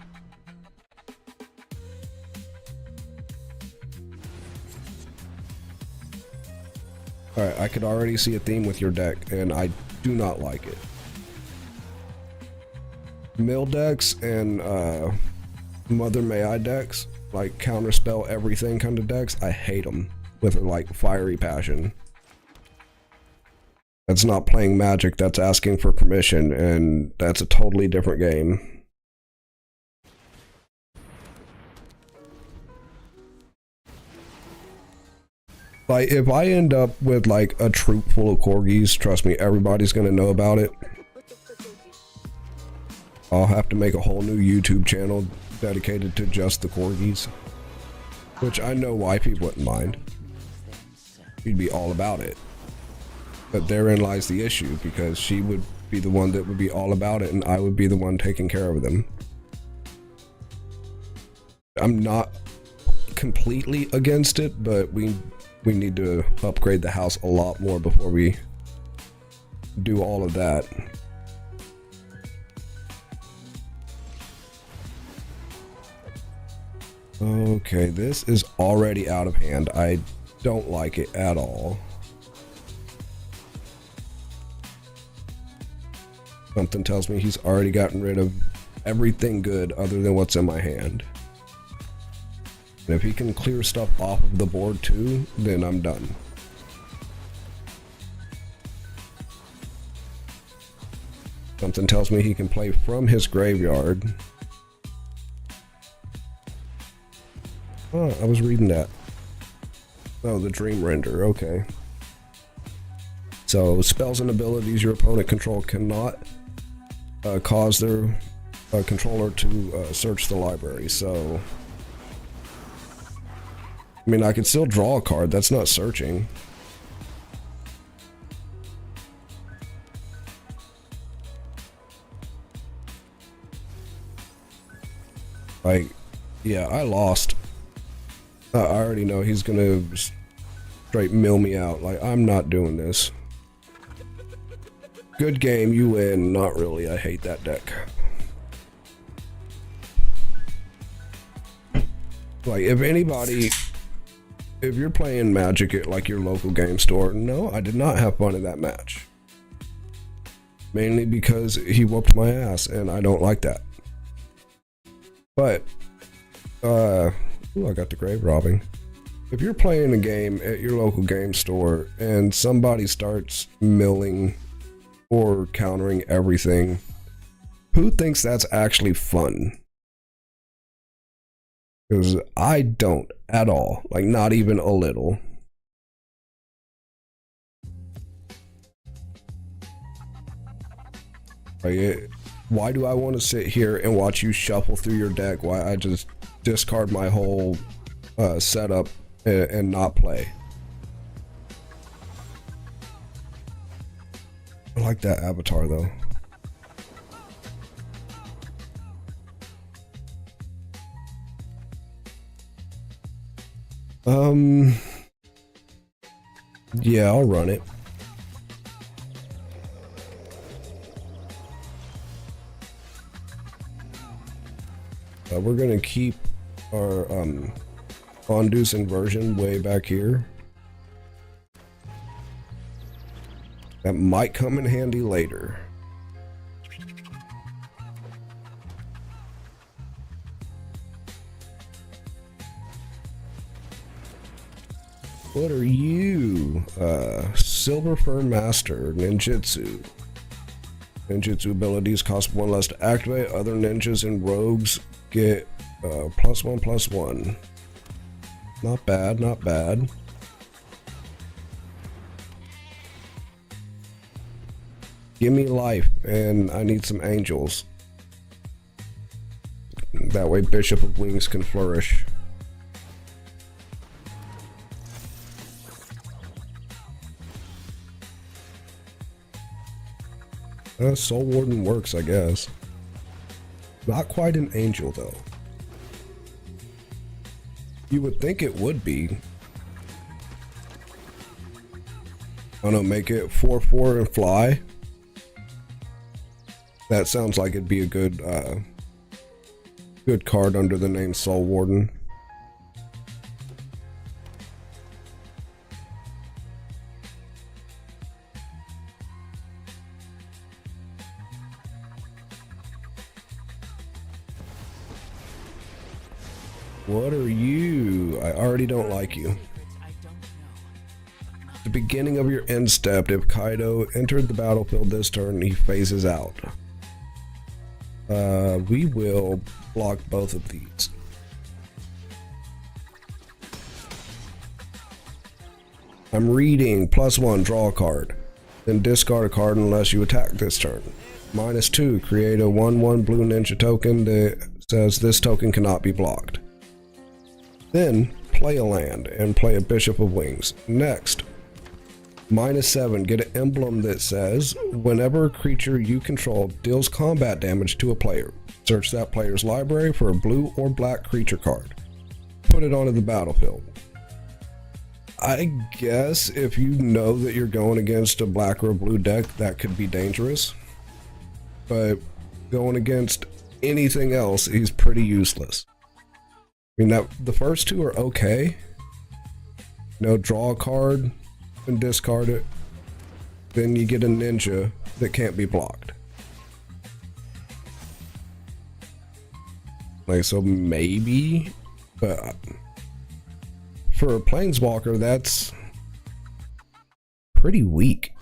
Alright, I could already see a theme with your deck, and I do not like it. Mill decks and Mother May I decks, like counterspell everything kind of decks, I hate them with like fiery passion. That's not playing Magic, that's asking for permission, and that's a totally different game. Like, if I end up with like a troop full of corgis, trust me, everybody's gonna know about it. I'll have to make a whole new YouTube channel dedicated to just the corgis. Which I know wifey wouldn't mind. She'd be all about it. But therein lies the issue, because she would be the one that would be all about it and I would be the one taking care of them. I'm not completely against it, but we need to upgrade the house a lot more before we do all of that. Okay, this is already out of hand. I don't like it at all. Something tells me he's already gotten rid of everything good other than what's in my hand. And if he can clear stuff off of the board too, then I'm done. Something tells me he can play from his graveyard. Oh, I was reading that. Oh, the Dream Render, okay. So, spells and abilities your opponent control cannot cause their controller to search the library, so... I mean, I could still draw a card, that's not searching. Like, yeah, I lost. I already know he's gonna straight mill me out. Like, I'm not doing this. Good game, you win. Not really, I hate that deck. Like, if anybody... If you're playing Magic at like your local game store, no, I did not have fun in that match. Mainly because he whooped my ass and I don't like that. But, ooh, I got the grave robbing. If you're playing a game at your local game store and somebody starts milling or countering everything, who thinks that's actually fun? Because I don't at all, like not even a little. Why do I want to sit here and watch you shuffle through your deck while I just discard my whole setup and not play? I like that avatar though. Yeah, I'll run it. We're gonna keep our Fondu's inversion way back here. That might come in handy later. What are you? Silver Fur Master, Ninjutsu. Ninjutsu abilities cost 1 less to activate. Other ninjas and rogues get +1/+1. Not bad, not bad. Give me life, and I need some angels. That way Bishop of Wings can flourish. Soul Warden works, I guess. Not quite an angel, though. You would think it would be. Oh no, make it 4/4 and fly. That sounds like it'd be a good good card under the name Soul Warden. What are you? I already don't like you. The beginning of your end step, if Kaido entered the battlefield this turn, he phases out. We will block both of these. I'm reading +1, draw a card. Then discard a card unless you attack this turn. -2, create a 1/1 blue ninja token that says this token cannot be blocked. Then play a land and play a Bishop of Wings. Next, -7, get an emblem that says whenever a creature you control deals combat damage to a player, search that player's library for a blue or black creature card. Put it onto the battlefield. I guess if you know that you're going against a black or a blue deck, that could be dangerous. But going against anything else, he's pretty useless. I mean, that the first two are okay. You know, draw a card and discard it. Then you get a ninja that can't be blocked. Like, so maybe, but for a planeswalker, that's pretty weak.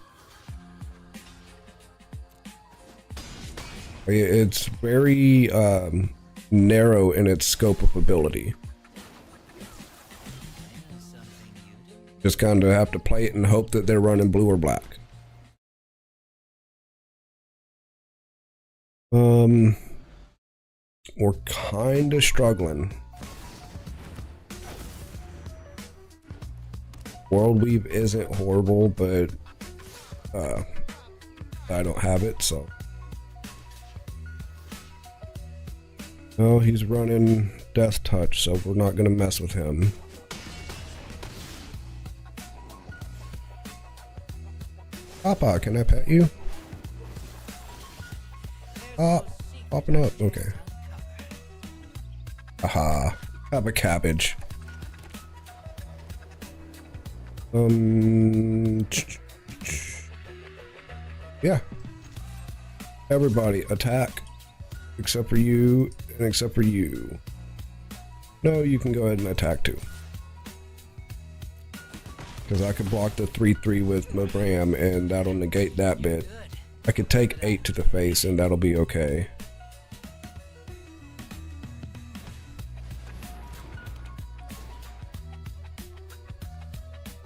It's very narrow in its scope of ability. Just kind of have to play it and hope that they're running blue or black. We're kind of struggling. World Weave isn't horrible, but I don't have it, so. Oh, he's running Death Touch, so we're not going to mess with him. Papa, can I pet you? Popping up, okay. Aha, have a cabbage. Yeah. Everybody attack. Except for you, and except for you. No, you can go ahead and attack too. Because I could block the 3/3 with my Ram, and that'll negate that bit. I could take 8 to the face, and that'll be okay.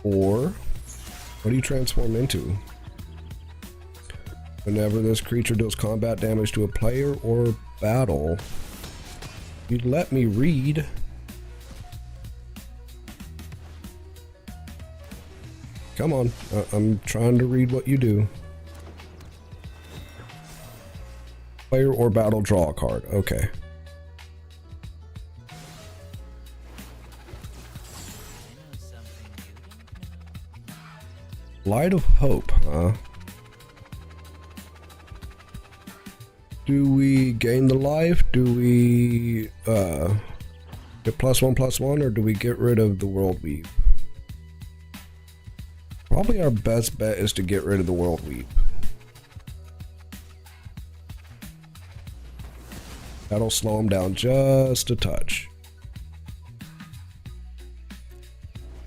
Or, what do you transform into? Whenever this creature deals combat damage to a player or battle, you'd let me read. Come on, I'm trying to read what you do. Player or battle, draw a card. Okay. Light of Hope, huh? Do we gain the life? Do we get +1/+1, or do we get rid of the World Weave? Probably our best bet is to get rid of the World Weave. That'll slow him down just a touch.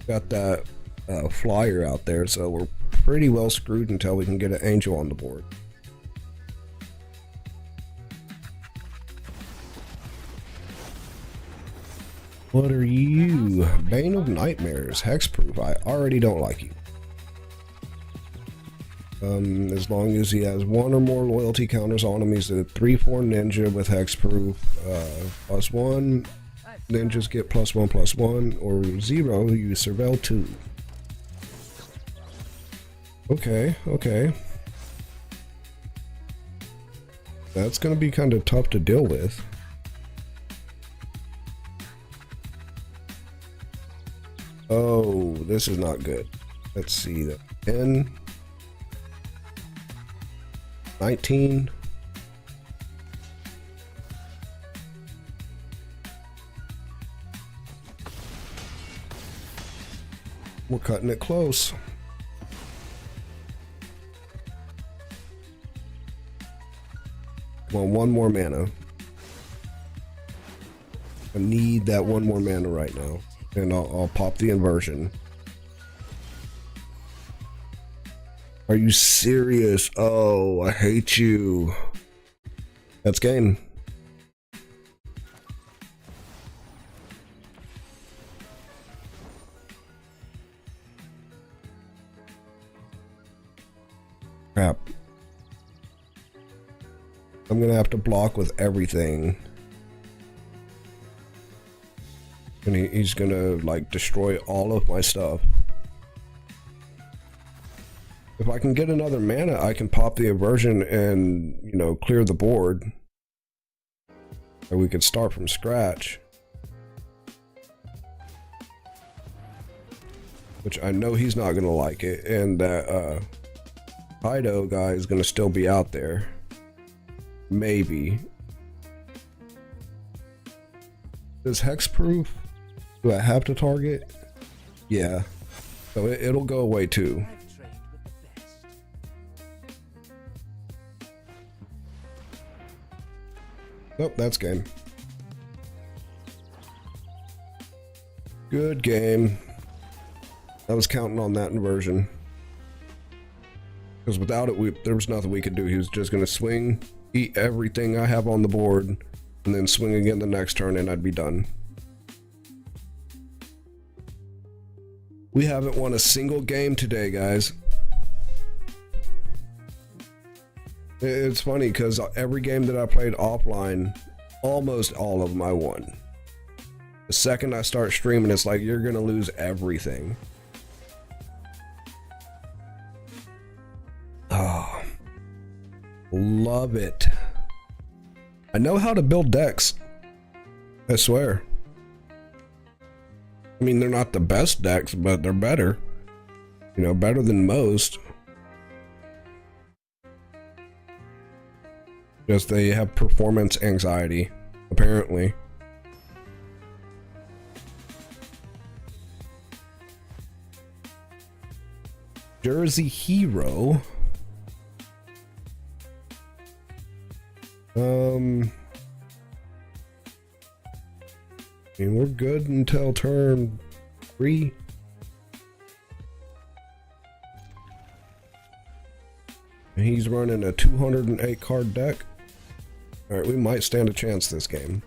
Got that flyer out there, so we're pretty well screwed until we can get an angel on the board. What are you? Bane of Nightmares, hexproof. I already don't like you. As long as he has one or more loyalty counters on him, he's a 3/4 ninja with hexproof. +1. Ninjas get +1/+1, or 0, you surveil 2. Okay, okay. That's gonna be kind of tough to deal with. Oh, this is not good. Let's see that. 10. 19. We're cutting it close. Come on, one more mana. I need that one more mana right now. And I'll pop the inversion. Are you serious? Oh, I hate you. That's game. Crap. I'm gonna have to block with everything. And he's gonna like destroy all of my stuff. If I can get another mana, I can pop the inversion and, you know, clear the board. And we can start from scratch. Which I know he's not gonna like it, and that Kaido guy is gonna still be out there. Maybe. Is hexproof? Do I have to target? Yeah. So it'll go away too. Nope, that's game. Good game. I was counting on that inversion. Because without it, there was nothing we could do. He was just going to swing, eat everything I have on the board, and then swing again the next turn, and I'd be done. We haven't won a single game today, guys. It's funny because every game that I played offline, almost all of them I won. The second I start streaming, it's like you're gonna lose everything. Oh, love it. I know how to build decks. I swear. I mean, they're not the best decks, but they're better. You know, better than most. Just they have performance anxiety, apparently. Jersey Hero. I mean, we're good until turn 3. And he's running a 208 card deck. Alright, we might stand a chance this game.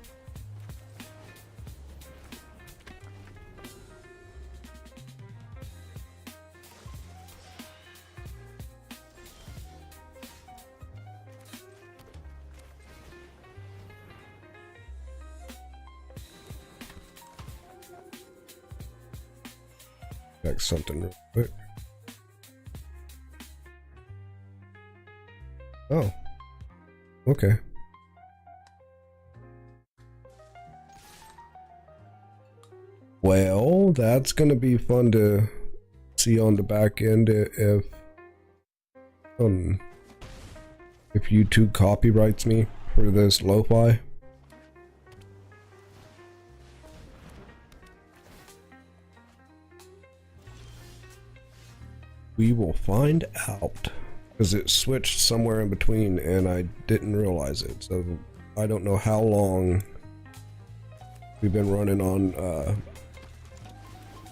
check something real quick. Oh. Okay. Well, that's gonna be fun to see on the back end if YouTube copyrights me for this lo-fi. We will find out, because it switched somewhere in between and I didn't realize it. So I don't know how long we've been running on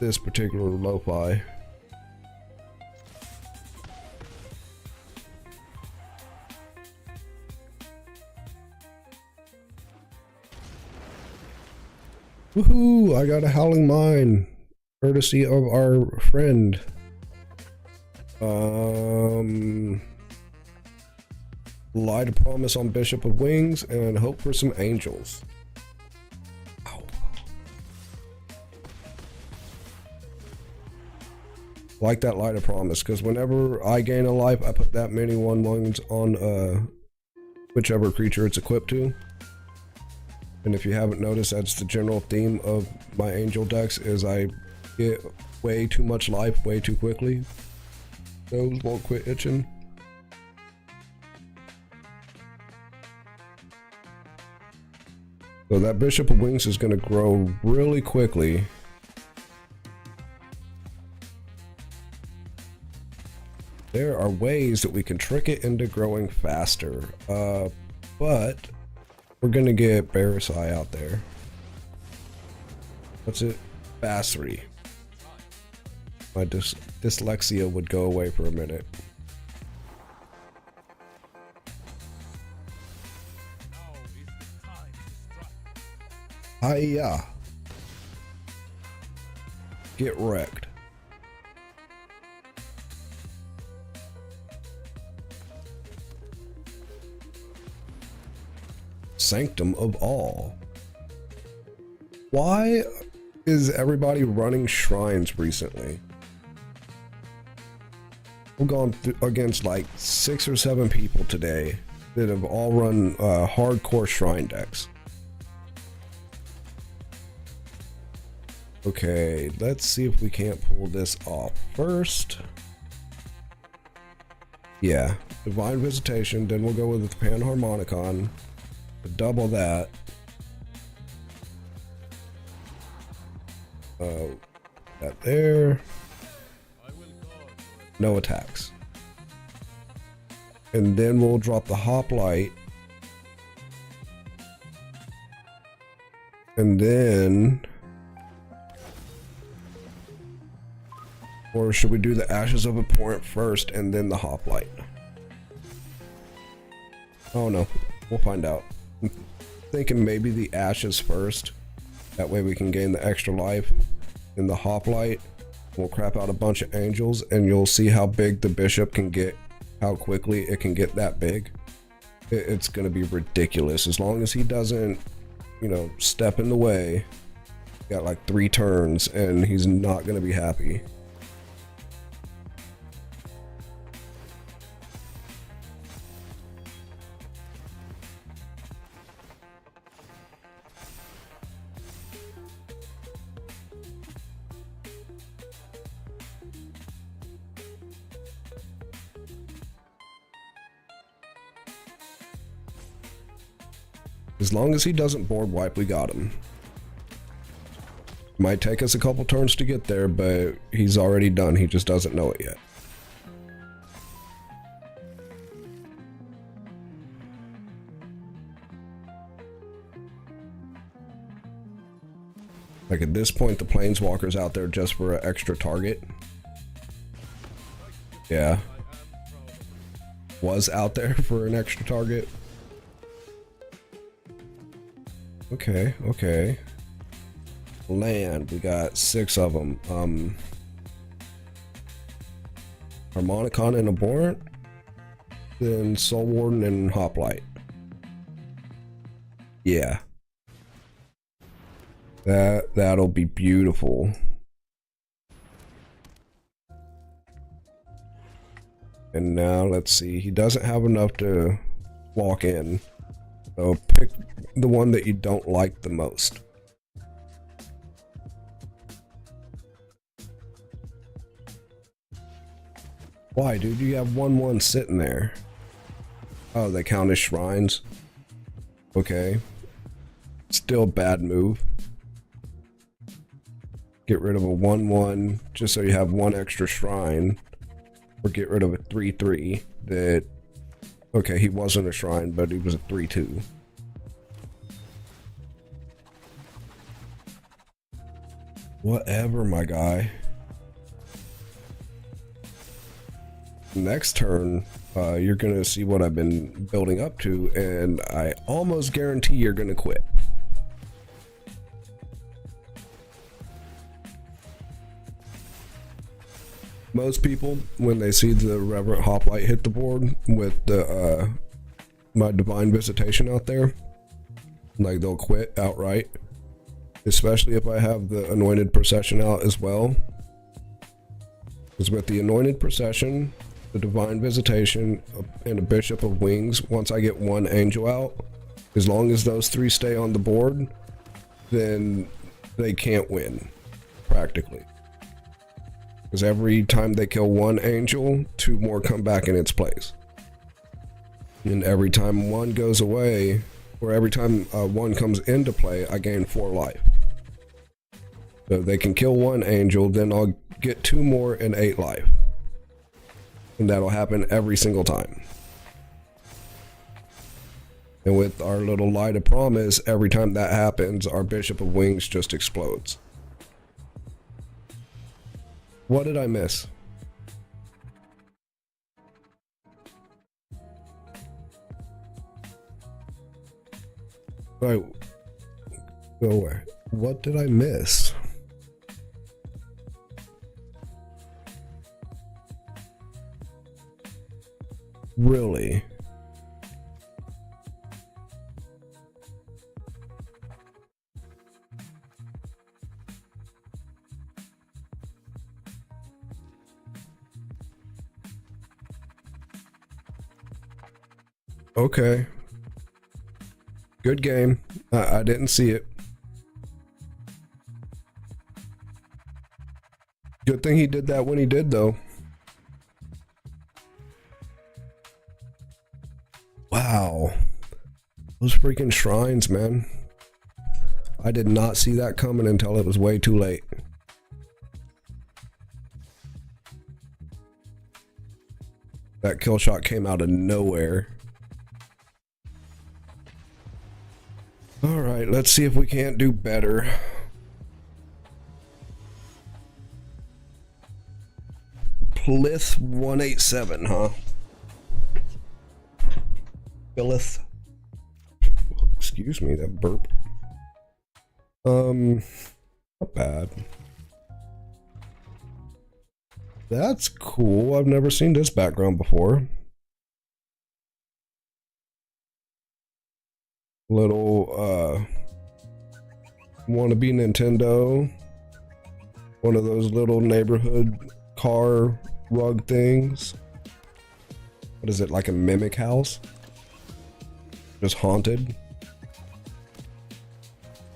this particular lo-fi. Woohoo! I got a Howling Mine, courtesy of our friend. Lie to promise on Bishop of Wings and hope for some angels. Ow. Like that lie to promise, because whenever I gain a life, I put that many 1/1s on whichever creature it's equipped to. And if you haven't noticed, that's the general theme of my angel decks, is I get way too much life way too quickly. Those won't quit itching. So that Bishop of Wings is going to grow really quickly. There are ways that we can trick it into growing faster, but we're going to get Barasai out there. What's it? Basri. My dyslexia would go away for a minute. Hiya. Get wrecked. Sanctum of All. Why is everybody running shrines recently? We've gone against like 6 or 7 people today that have all run hardcore shrine decks. Okay, let's see if we can't pull this off first. Yeah, Divine Visitation, then we'll go with the Panharmonicon. Double that. That there. No attacks. And then we'll drop the Hoplite. And then... Or should we do the Ashes of Abhorrent first and then the Hoplite? Oh no, we'll find out. I'm thinking maybe the Ashes first. That way we can gain the extra life. In the Hoplite, we'll crap out a bunch of angels and you'll see how big the Bishop can get, how quickly it can get that big. It's going to be ridiculous. As long as he doesn't, you know, step in the way. Got like 3 turns and he's not going to be happy. As long as he doesn't board wipe, we got him. Might take us a couple turns to get there, but he's already done. He just doesn't know it yet. Like at this point, the Planeswalker's out there just for an extra target. Yeah. Was out there for an extra target. Okay, okay. Land, we got 6 of them. Harmonicon and Abhorrent. Then Soul Warden and Hoplite. Yeah. That'll be beautiful. And now let's see, he doesn't have enough to walk in. So pick the one that you don't like the most. Why, dude? You have 1/1 sitting there. Oh, they count as shrines? Okay. Still bad move. Get rid of a 1/1 just so you have one extra shrine. Or get rid of a 3/3 that, okay, he wasn't a shrine, but he was a 3/2. Whatever, my guy. Next turn, you're gonna see what I've been building up to, and I almost guarantee you're gonna quit. Most people, when they see the Reverent Hoplite hit the board with the my Divine Visitation out there, like they'll quit outright. Especially if I have the Anointed Procession out as well. Because with the Anointed Procession, the Divine Visitation, and a Bishop of Wings, once I get one angel out, as long as those three stay on the board, then they can't win, practically. Because every time they kill one angel, two more come back in its place. And every time one goes away, or every time one comes into play, I gain 4 life. So if they can kill one angel, then I'll get 2 more and 8 life. And that'll happen every single time. And with our little Light of Promise, every time that happens, our Bishop of Wings just explodes. What did I miss? Right. Go away. What did I miss? Really? Okay. Good game. I didn't see it. Good thing he did that when he did, though. Wow. Those freaking shrines, man. I did not see that coming until it was way too late. That kill shot came out of nowhere. Alright, let's see if we can't do better. Plith 187, huh? Plith. Excuse me, that burp. Not bad. That's cool. I've never seen this background before. Little wannabe Nintendo, one of those little neighborhood car rug things. What is it, like a mimic house? Just haunted.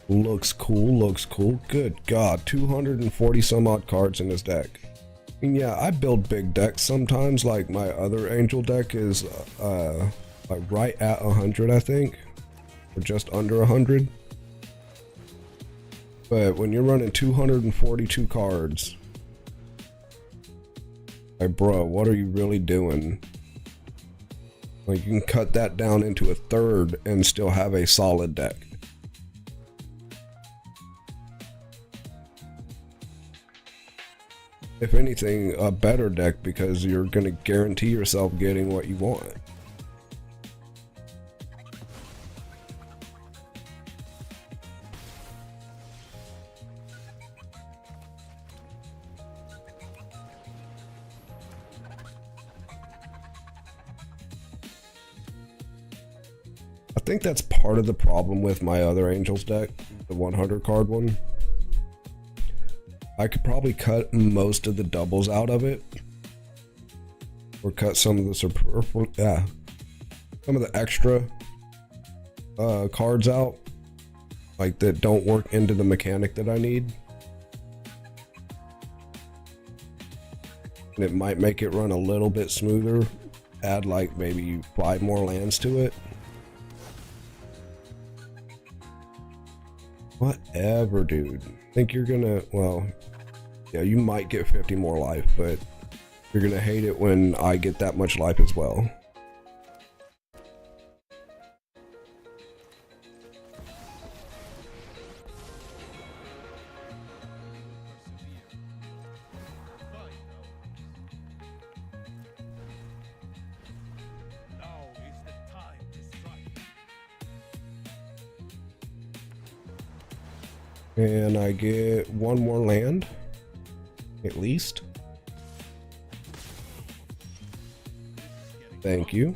Looks cool, looks cool. Good God, 240 some odd cards in this deck. I mean, yeah, I build big decks sometimes, like my other angel deck is like right at 100, I think. Or just under 100. But when you're running 242 cards, like, bro, what are you really doing? Like, you can cut that down into a third and still have a solid deck. If anything, a better deck, because you're going to guarantee yourself getting what you want. I think that's part of the problem with my other Angels deck, the 100 card one. I could probably cut most of the doubles out of it or cut some of the some of the extra cards out, like that don't work into the mechanic that I need. And it might make it run a little bit smoother. Add like maybe 5 more lands to it. Whatever, dude. Think you're gonna, well, yeah, you might get 50 more life, but you're gonna hate it when I get that much life as well. Now is the time to strike. And I get 1 more land, at least. Thank you.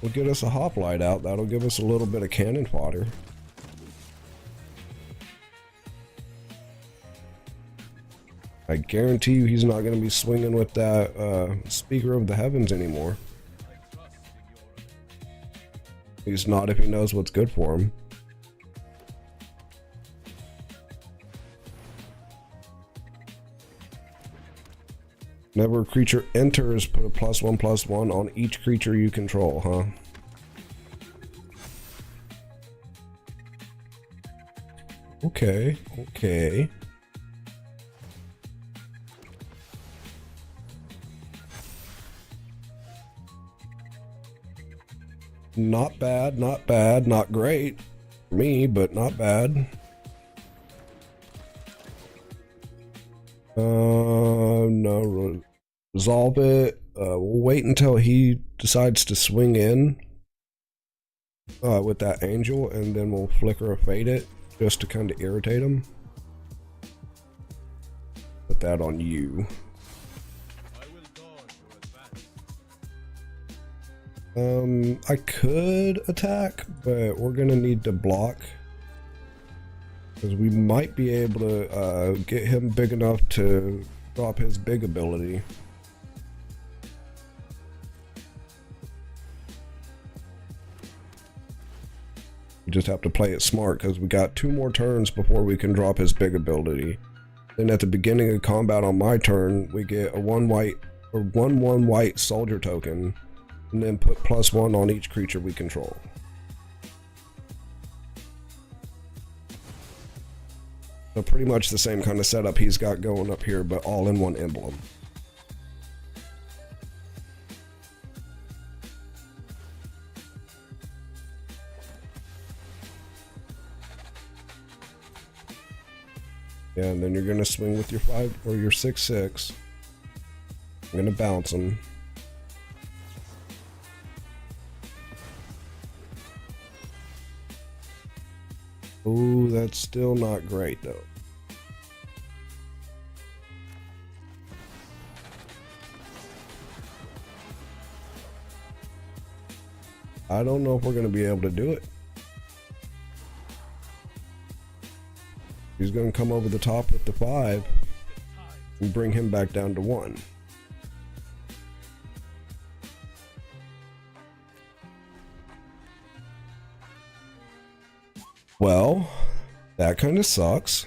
We'll get us a hoplite out. That'll give us a little bit of cannon fodder. I guarantee you he's not going to be swinging with that Speaker of the Heavens anymore. He's not if he knows what's good for him. Whenever a creature enters, put a +1/+1 on each creature you control, huh? Okay, okay. Not bad, not bad, not great for me, but not bad. No, resolve it. We'll wait until he decides to swing in with that angel, and then we'll flicker or fade it just to kind of irritate him. Put that on you. I could attack, but we're gonna need to block. Because we might be able to get him big enough to drop his big ability. We just have to play it smart because we got 2 more turns before we can drop his big ability. Then at the beginning of combat on my turn, we get a 1/white or 1/1 white soldier token, and then put +1 on each creature we control. So pretty much the same kind of setup he's got going up here, but all in one emblem. Yeah, and then you're gonna swing with your 5 or your 6/6. I'm gonna bounce him. Ooh, that's still not great though. I don't know if we're going to be able to do it. He's going to come over the top with the 5 and bring him back down to 1. Well, that kind of sucks.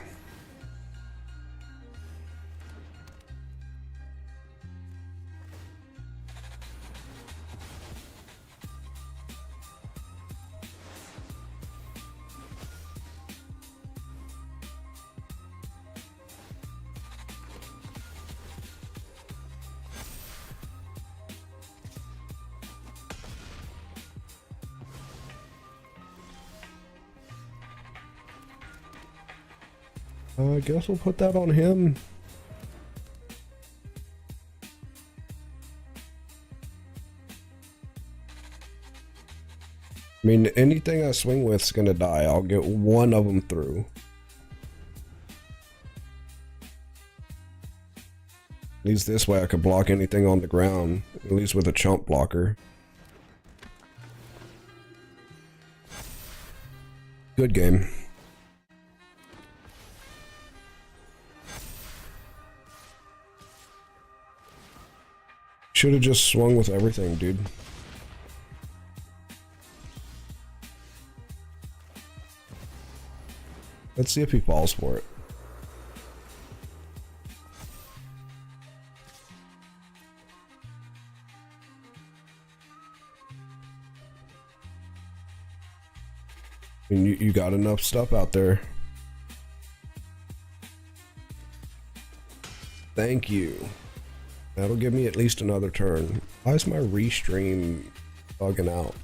I guess we'll put that on him. I mean, anything I swing with is gonna die. I'll get one of them through. At least this way I could block anything on the ground, at least with a chump blocker. Good game. Should have just swung with everything, dude. Let's see if he falls for it. I mean, you got enough stuff out there. Thank you. That'll give me at least another turn. Why is my restream bugging out?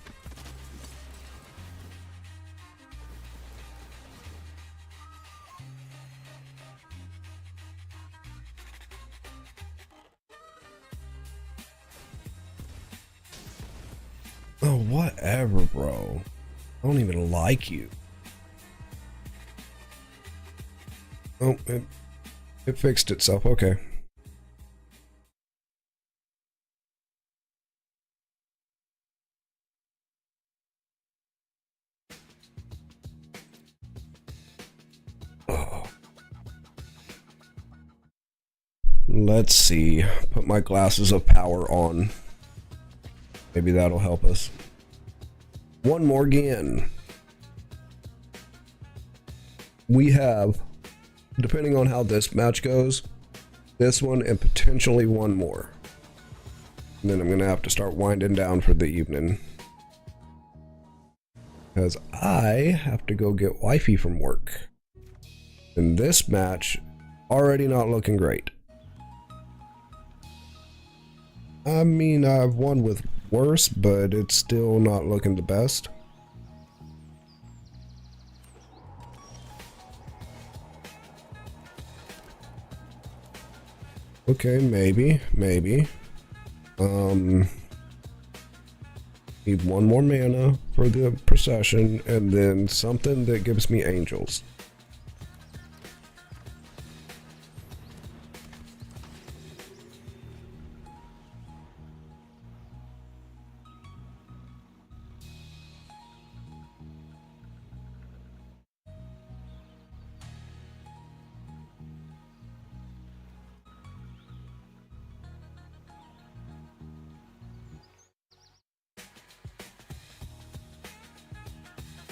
Oh, whatever, bro. I don't even like you. Oh, it fixed itself. Okay. Oh. Let's see. Put my glasses of power on. Maybe that'll help us. One more again. We have, depending on how this match goes, this one and potentially one more. And then I'm gonna have to start winding down for the evening. Because I have to go get wifey from work. And this match, already not looking great. I mean, I've won with worse, but it's still not looking the best. Okay, maybe. Need one more mana for the procession, and then something that gives me angels.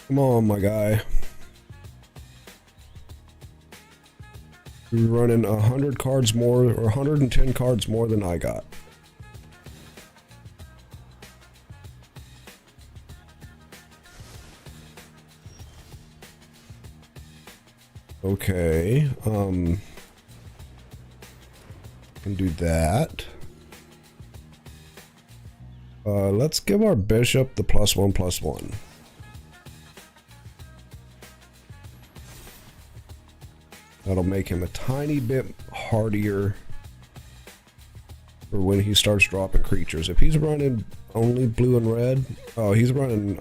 Come on, my guy. You're running 100 cards more, or 110 cards more than I got. Okay, can do that. Let's give our bishop the +1/+1. That'll make him a tiny bit hardier for when he starts dropping creatures. If he's running only blue and red, oh, he's running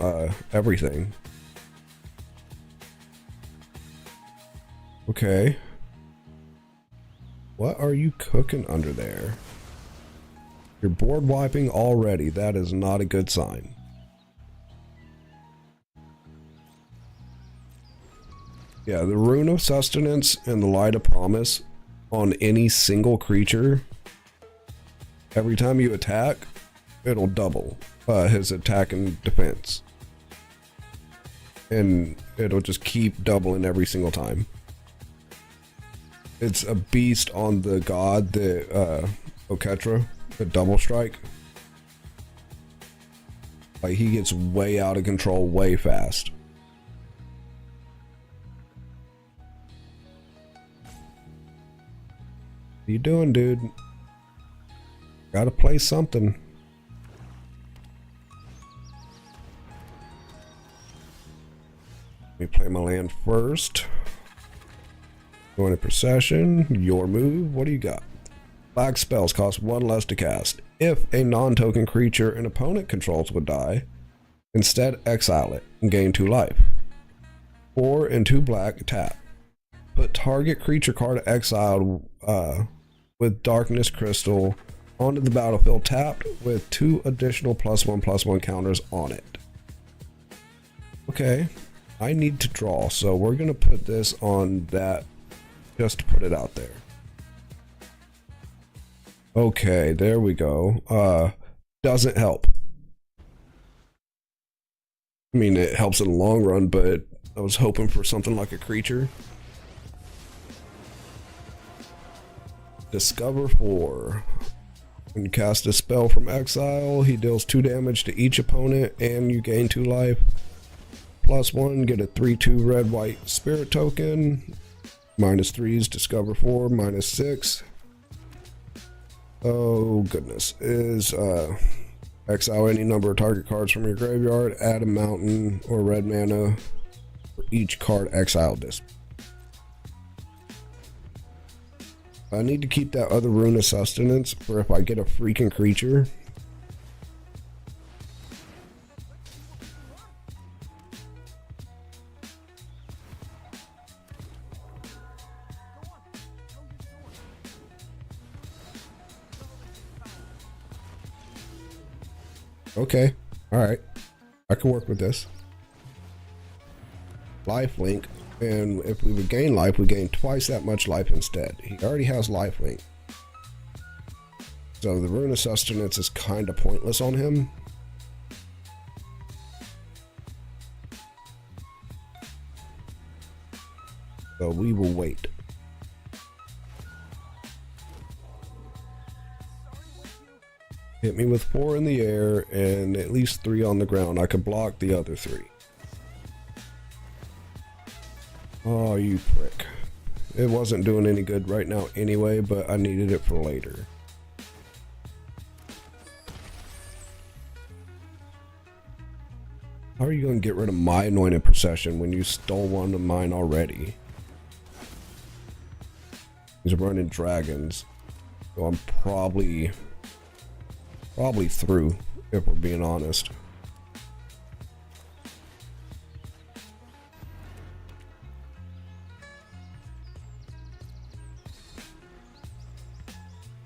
everything. Okay. What are you cooking under there? You're board wiping already. That is not a good sign. Yeah, the Rune of Sustenance and the Light of Promise on any single creature, every time you attack, it'll double his attack and defense. And it'll just keep doubling every single time. It's a beast on the god, the Oketra, the double strike. Like, he gets way out of control way fast. What you doing, dude? Gotta play something. Let me play my land first. Going to procession. Your move. What do you got? Black spells cost 1 less to cast. If a non-token creature an opponent controls would die, instead exile it and gain 2 life. 4 and 2 black, tap. Put target creature card exiled with Darkness Crystal onto the battlefield tapped with 2 additional +1/+1 counters on it. Okay, I need to draw, so we're gonna put this on that just to put it out there. Okay, there we go. Doesn't help. I mean, it helps in the long run, but I was hoping for something like a creature. Discover 4. When you cast a spell from exile, he deals 2 damage to each opponent, and you gain 2 life. +1, get a 3/2 red-white spirit token. -3s, discover 4, -6. Oh goodness. Is exile any number of target cards from your graveyard, add a mountain or red mana for each card exiled this. I need to keep that other Rune of Sustenance for if I get a freaking creature. Okay, alright. I can work with this. Lifelink, and if we would gain life, we gain twice that much life instead. He already has lifelink. So the Rune of Sustenance is kind of pointless on him. So we will wait. Hit me with 4 in the air and at least 3 on the ground. I could block the other 3. Oh, you prick. It wasn't doing any good right now anyway, but I needed it for later. How are you going to get rid of my Anointed Procession when you stole one of mine already? He's running dragons. So I'm probably through, if we're being honest.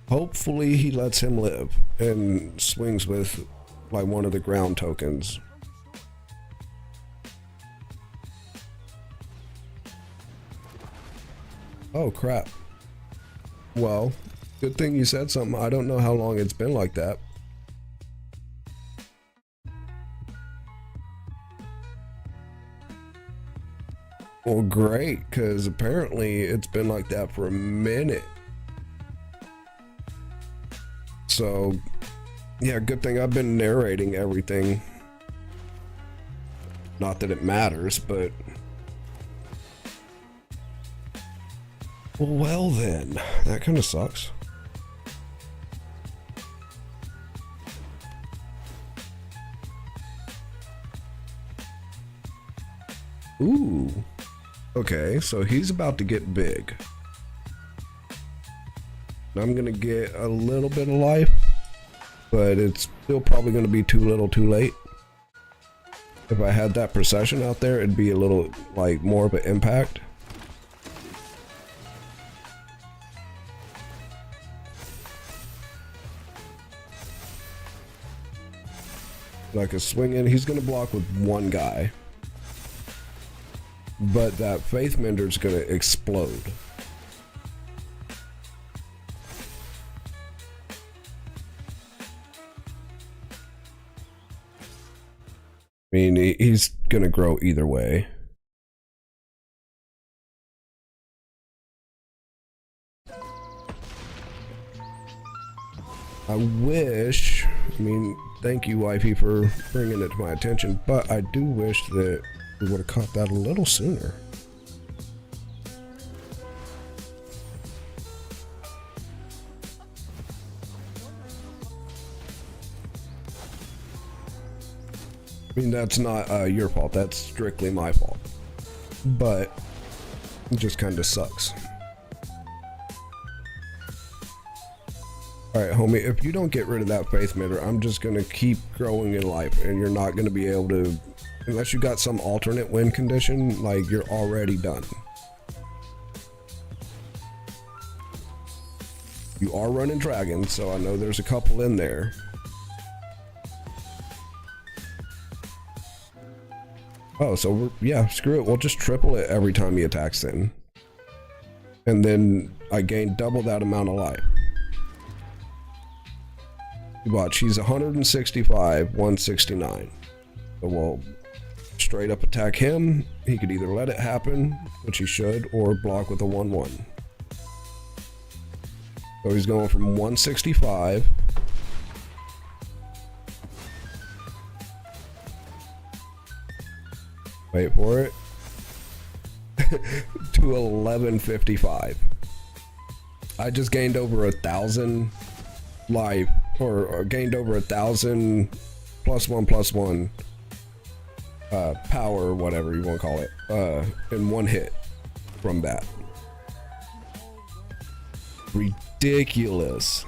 Hopefully he lets him live and swings with like one of the ground tokens. Oh crap. Well, good thing you said something. I don't know how long it's been like that. Well, great, because apparently it's been like that for a minute. So, yeah, good thing I've been narrating everything. Not that it matters, but... Well then, that kind of sucks. Ooh. Okay, so he's about to get big. I'm gonna get a little bit of life, but it's still probably gonna be too little too late. If I had that procession out there, it'd be a little, like, more of an impact. Like a swing in, he's gonna block with one guy. But that Faith Mender's gonna explode. I mean, he's gonna grow either way. I wish, I mean, thank you, wifey, for bringing it to my attention, but I do wish that we would have caught that a little sooner. I mean, that's not your fault, that's strictly my fault. But it just kind of sucks. Alright, homie, if you don't get rid of that Faith Mitter, I'm just going to keep growing in life, and you're not going to be able to, unless you got some alternate win condition, like, you're already done. You are running dragons, so I know there's a couple in there. Oh, so yeah, screw it. We'll just triple it every time he attacks then. And then I gain double that amount of life. Watch, he's 165, 169. So we'll straight up attack him. He could either let it happen, which he should, or block with a 1-1. So he's going from 165. Wait for it. To 1155. I just gained over 1,000 life, or gained over 1,000 +1/+1 power, whatever you want to call it, in one hit from that. Ridiculous.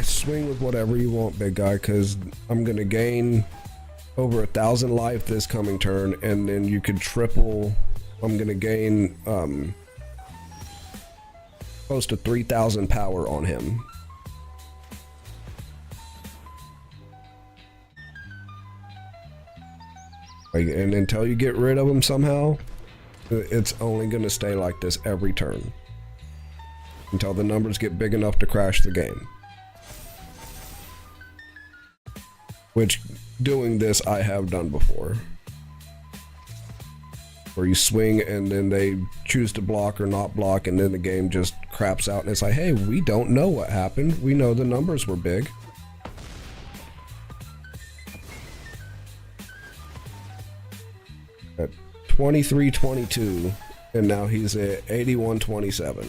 Swing with whatever you want, big guy, because I'm gonna gain over 1,000 life this coming turn, and then you could triple. I'm gonna gain close to 3,000 power on him. Like, and until you get rid of him somehow, it's only gonna stay like this every turn until the numbers get big enough to crash the game. Which, doing this, I have done before. Where you swing and then they choose to block or not block, and then the game just craps out and it's like, hey, we don't know what happened. We know the numbers were big. At 23-22, and now he's at 81-27.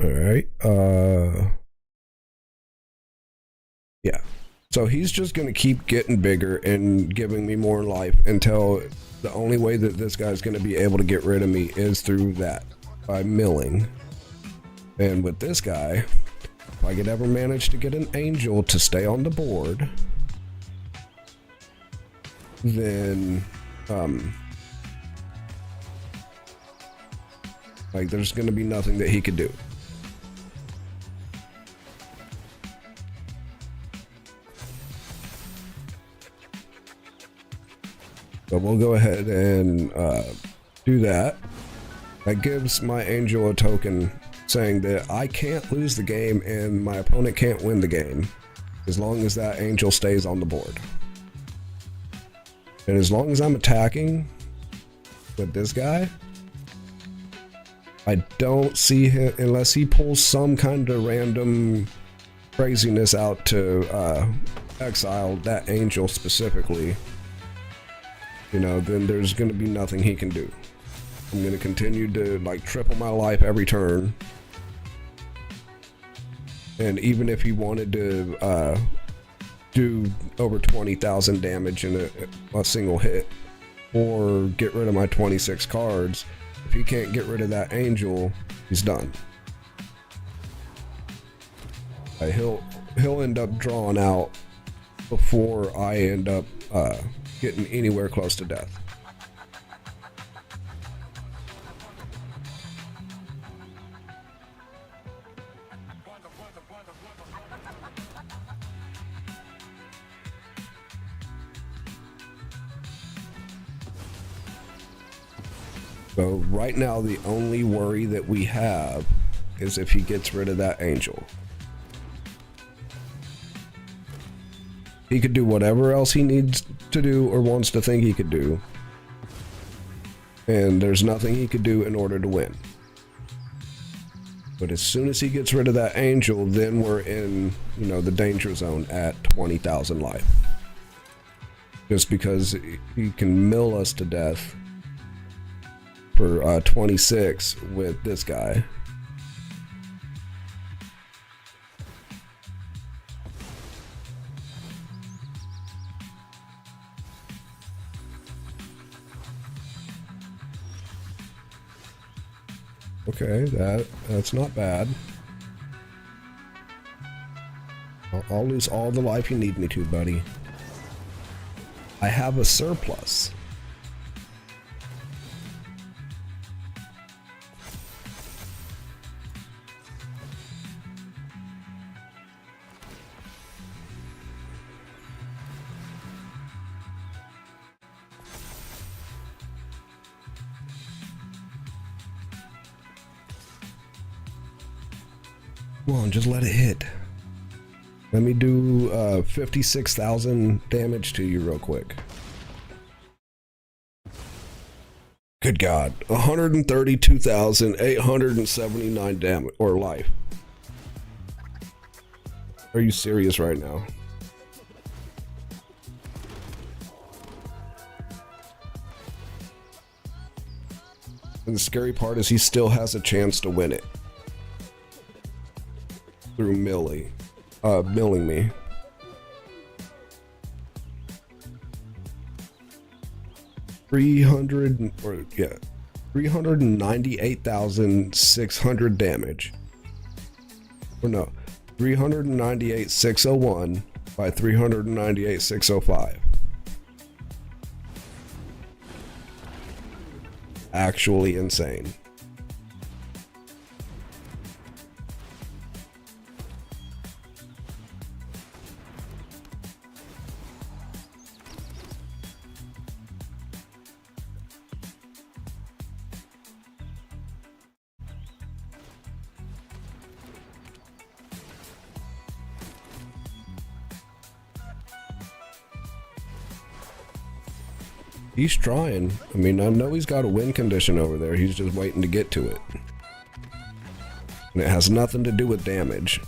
Alright, yeah. So he's just gonna keep getting bigger and giving me more life until the only way that this guy's gonna be able to get rid of me is through that, by milling. And with this guy, if I could ever manage to get an angel to stay on the board, then, like, there's gonna be nothing that he could do. So we'll go ahead and do that. That gives my angel a token saying that I can't lose the game and my opponent can't win the game as long as that angel stays on the board. And as long as I'm attacking with this guy, I don't see him, unless he pulls some kind of random craziness out to exile that angel specifically, you know, then there's going to be nothing he can do. I'm going to continue to, like, triple my life every turn. And even if he wanted to do over 20,000 damage in a single hit, or get rid of my 26 cards, if he can't get rid of that angel, he's done. He'll end up drawing out before I end up getting anywhere close to death. So right now the only worry that we have is if he gets rid of that angel. He could do whatever else he needs to do or wants to think he could do, and there's nothing he could do in order to win. But as soon as he gets rid of that angel, then we're in, you know, the danger zone at 20,000 life. Just because he can mill us to death for 26 with this guy. Okay, that's not bad. I'll lose all the life you need me to, buddy. I have a surplus. Come on, just let it hit. Let me do 56,000 damage to you real quick. Good God, 132,879 damage or life. Are you serious right now? And the scary part is he still has a chance to win it. Through milling me. Yeah, 398,600 damage. Or no, 398,601 by 398,605. Actually insane. He's trying. I mean, I know he's got a win condition over there. He's just waiting to get to it. And it has nothing to do with damage.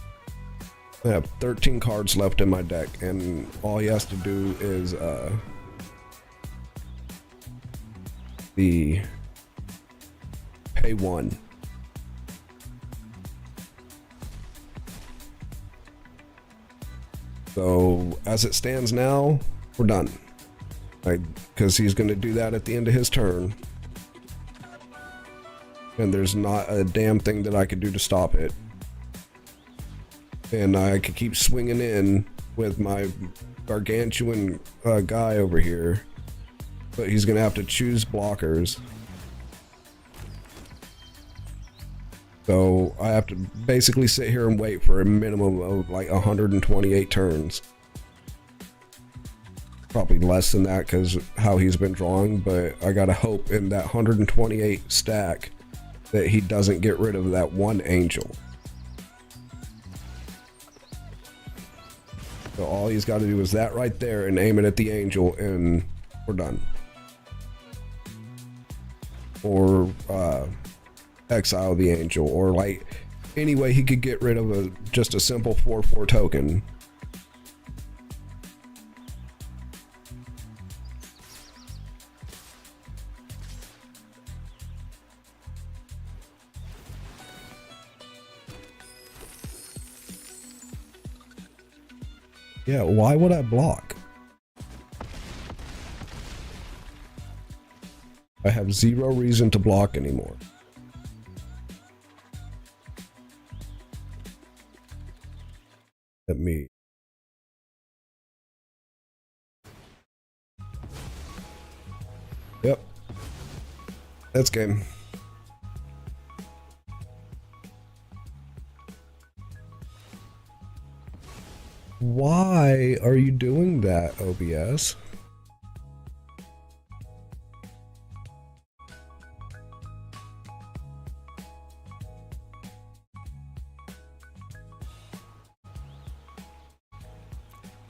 I have 13 cards left in my deck, and all he has to do is the pay 1. So as it stands now, we're done. Because he's going to do that at the end of his turn. And there's not a damn thing that I could do to stop it. And I could keep swinging in with my gargantuan guy over here. But he's going to have to choose blockers. So I have to basically sit here and wait for a minimum of like 128 turns. Probably less than that because how he's been drawing, but I gotta hope in that 128 stack that he doesn't get rid of that one angel. So all he's got to do is that right there and aim it at the angel, and we're done. Or exile the angel, or like any way he could get rid of just a simple 4/4 token. Yeah, why would I block? I have zero reason to block anymore. Let me... Yep. That's game. Why are you doing that, OBS?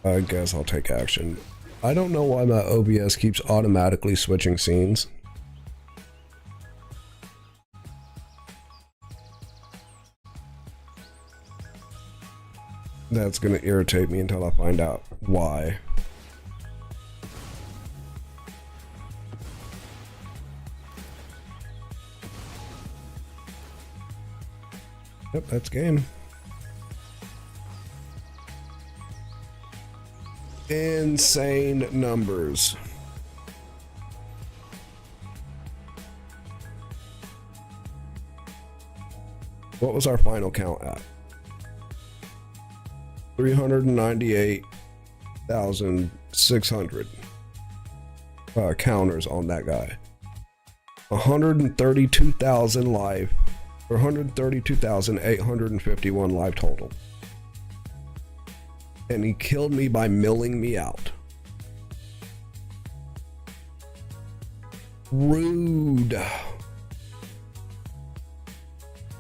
I guess I'll take action. I don't know why my OBS keeps automatically switching scenes. That's gonna irritate me until I find out why. Yep, that's game. Insane numbers. What was our final count at? 398,600 counters on that guy. 132,000 live, or 132,851 live total. And he killed me by milling me out. Rude.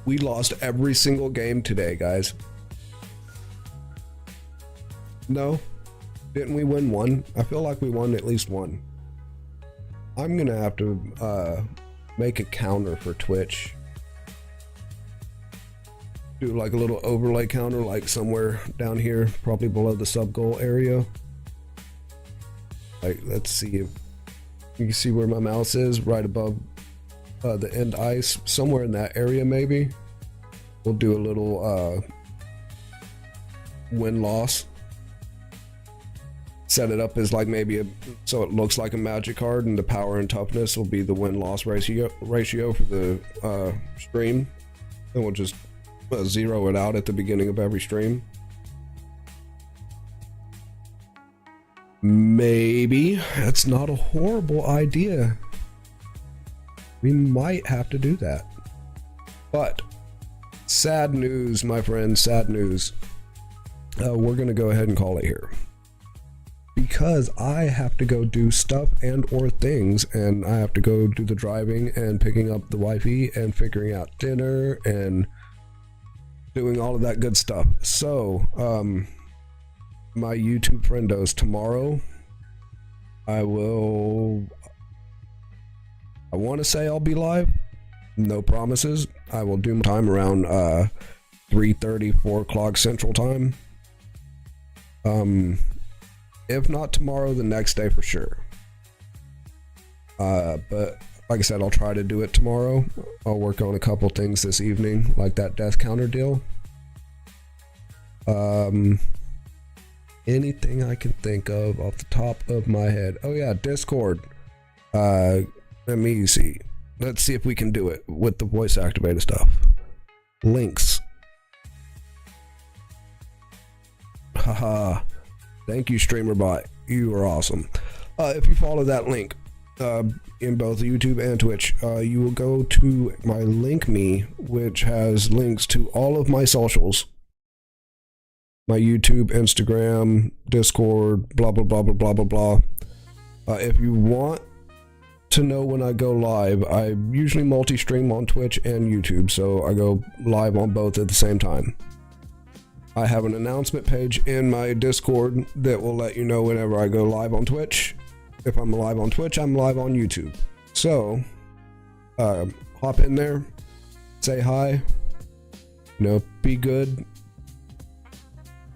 We lost every single game today, guys. No? Didn't we win one? I feel like we won at least one. I'm gonna have to make a counter for Twitch. Do like a little overlay counter, like somewhere down here, probably below the sub goal area. Like, let's see if you can see where my mouse is, right above the end ice, somewhere in that area maybe. We'll do a little win-loss. Set it up as like maybe so it looks like a magic card, and the power and toughness will be the win-loss ratio for the stream. And we'll just zero it out at the beginning of every stream. Maybe that's not a horrible idea. We might have to do that. But sad news, my friend, sad news. We're gonna go ahead and call it here, because I have to go do stuff and or things, and I have to go do the driving and picking up the wifey and figuring out dinner and doing all of that good stuff. So my YouTube friendos, tomorrow I want to say I'll be live. No promises. I will do my time around 3:30, 4 o'clock Central Time. If not tomorrow, the next day for sure. But like I said, I'll try to do it tomorrow. I'll work on a couple things this evening, like that death counter deal. Anything I can think of off the top of my head. Oh yeah, Discord. Let me see. Let's see if we can do it with the voice activated stuff. Links. Haha. Thank you, StreamerBot. You are awesome. If you follow that link in both YouTube and Twitch, you will go to my link me, which has links to all of my socials. My YouTube, Instagram, Discord, blah, blah, blah, blah, blah, blah, blah. If you want to know when I go live, I usually multi-stream on Twitch and YouTube, so I go live on both at the same time. I have an announcement page in my Discord that will let you know whenever I go live on Twitch. If I'm live on Twitch, I'm live on YouTube. So, hop in there, say hi, you know, be good.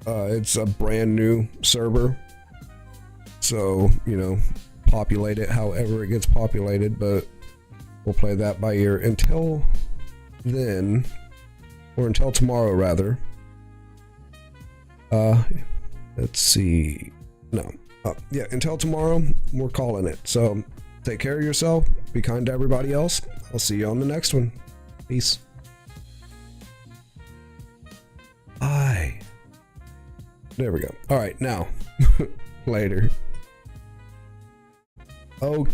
It's a brand new server, so, you know, populate it however it gets populated, but we'll play that by ear. Until then, or until tomorrow rather. Let's see. No. Yeah, until tomorrow, we're calling it. So take care of yourself. Be kind to everybody else. I'll see you on the next one. Peace. Bye. There we go. All right, now. Later. Okay.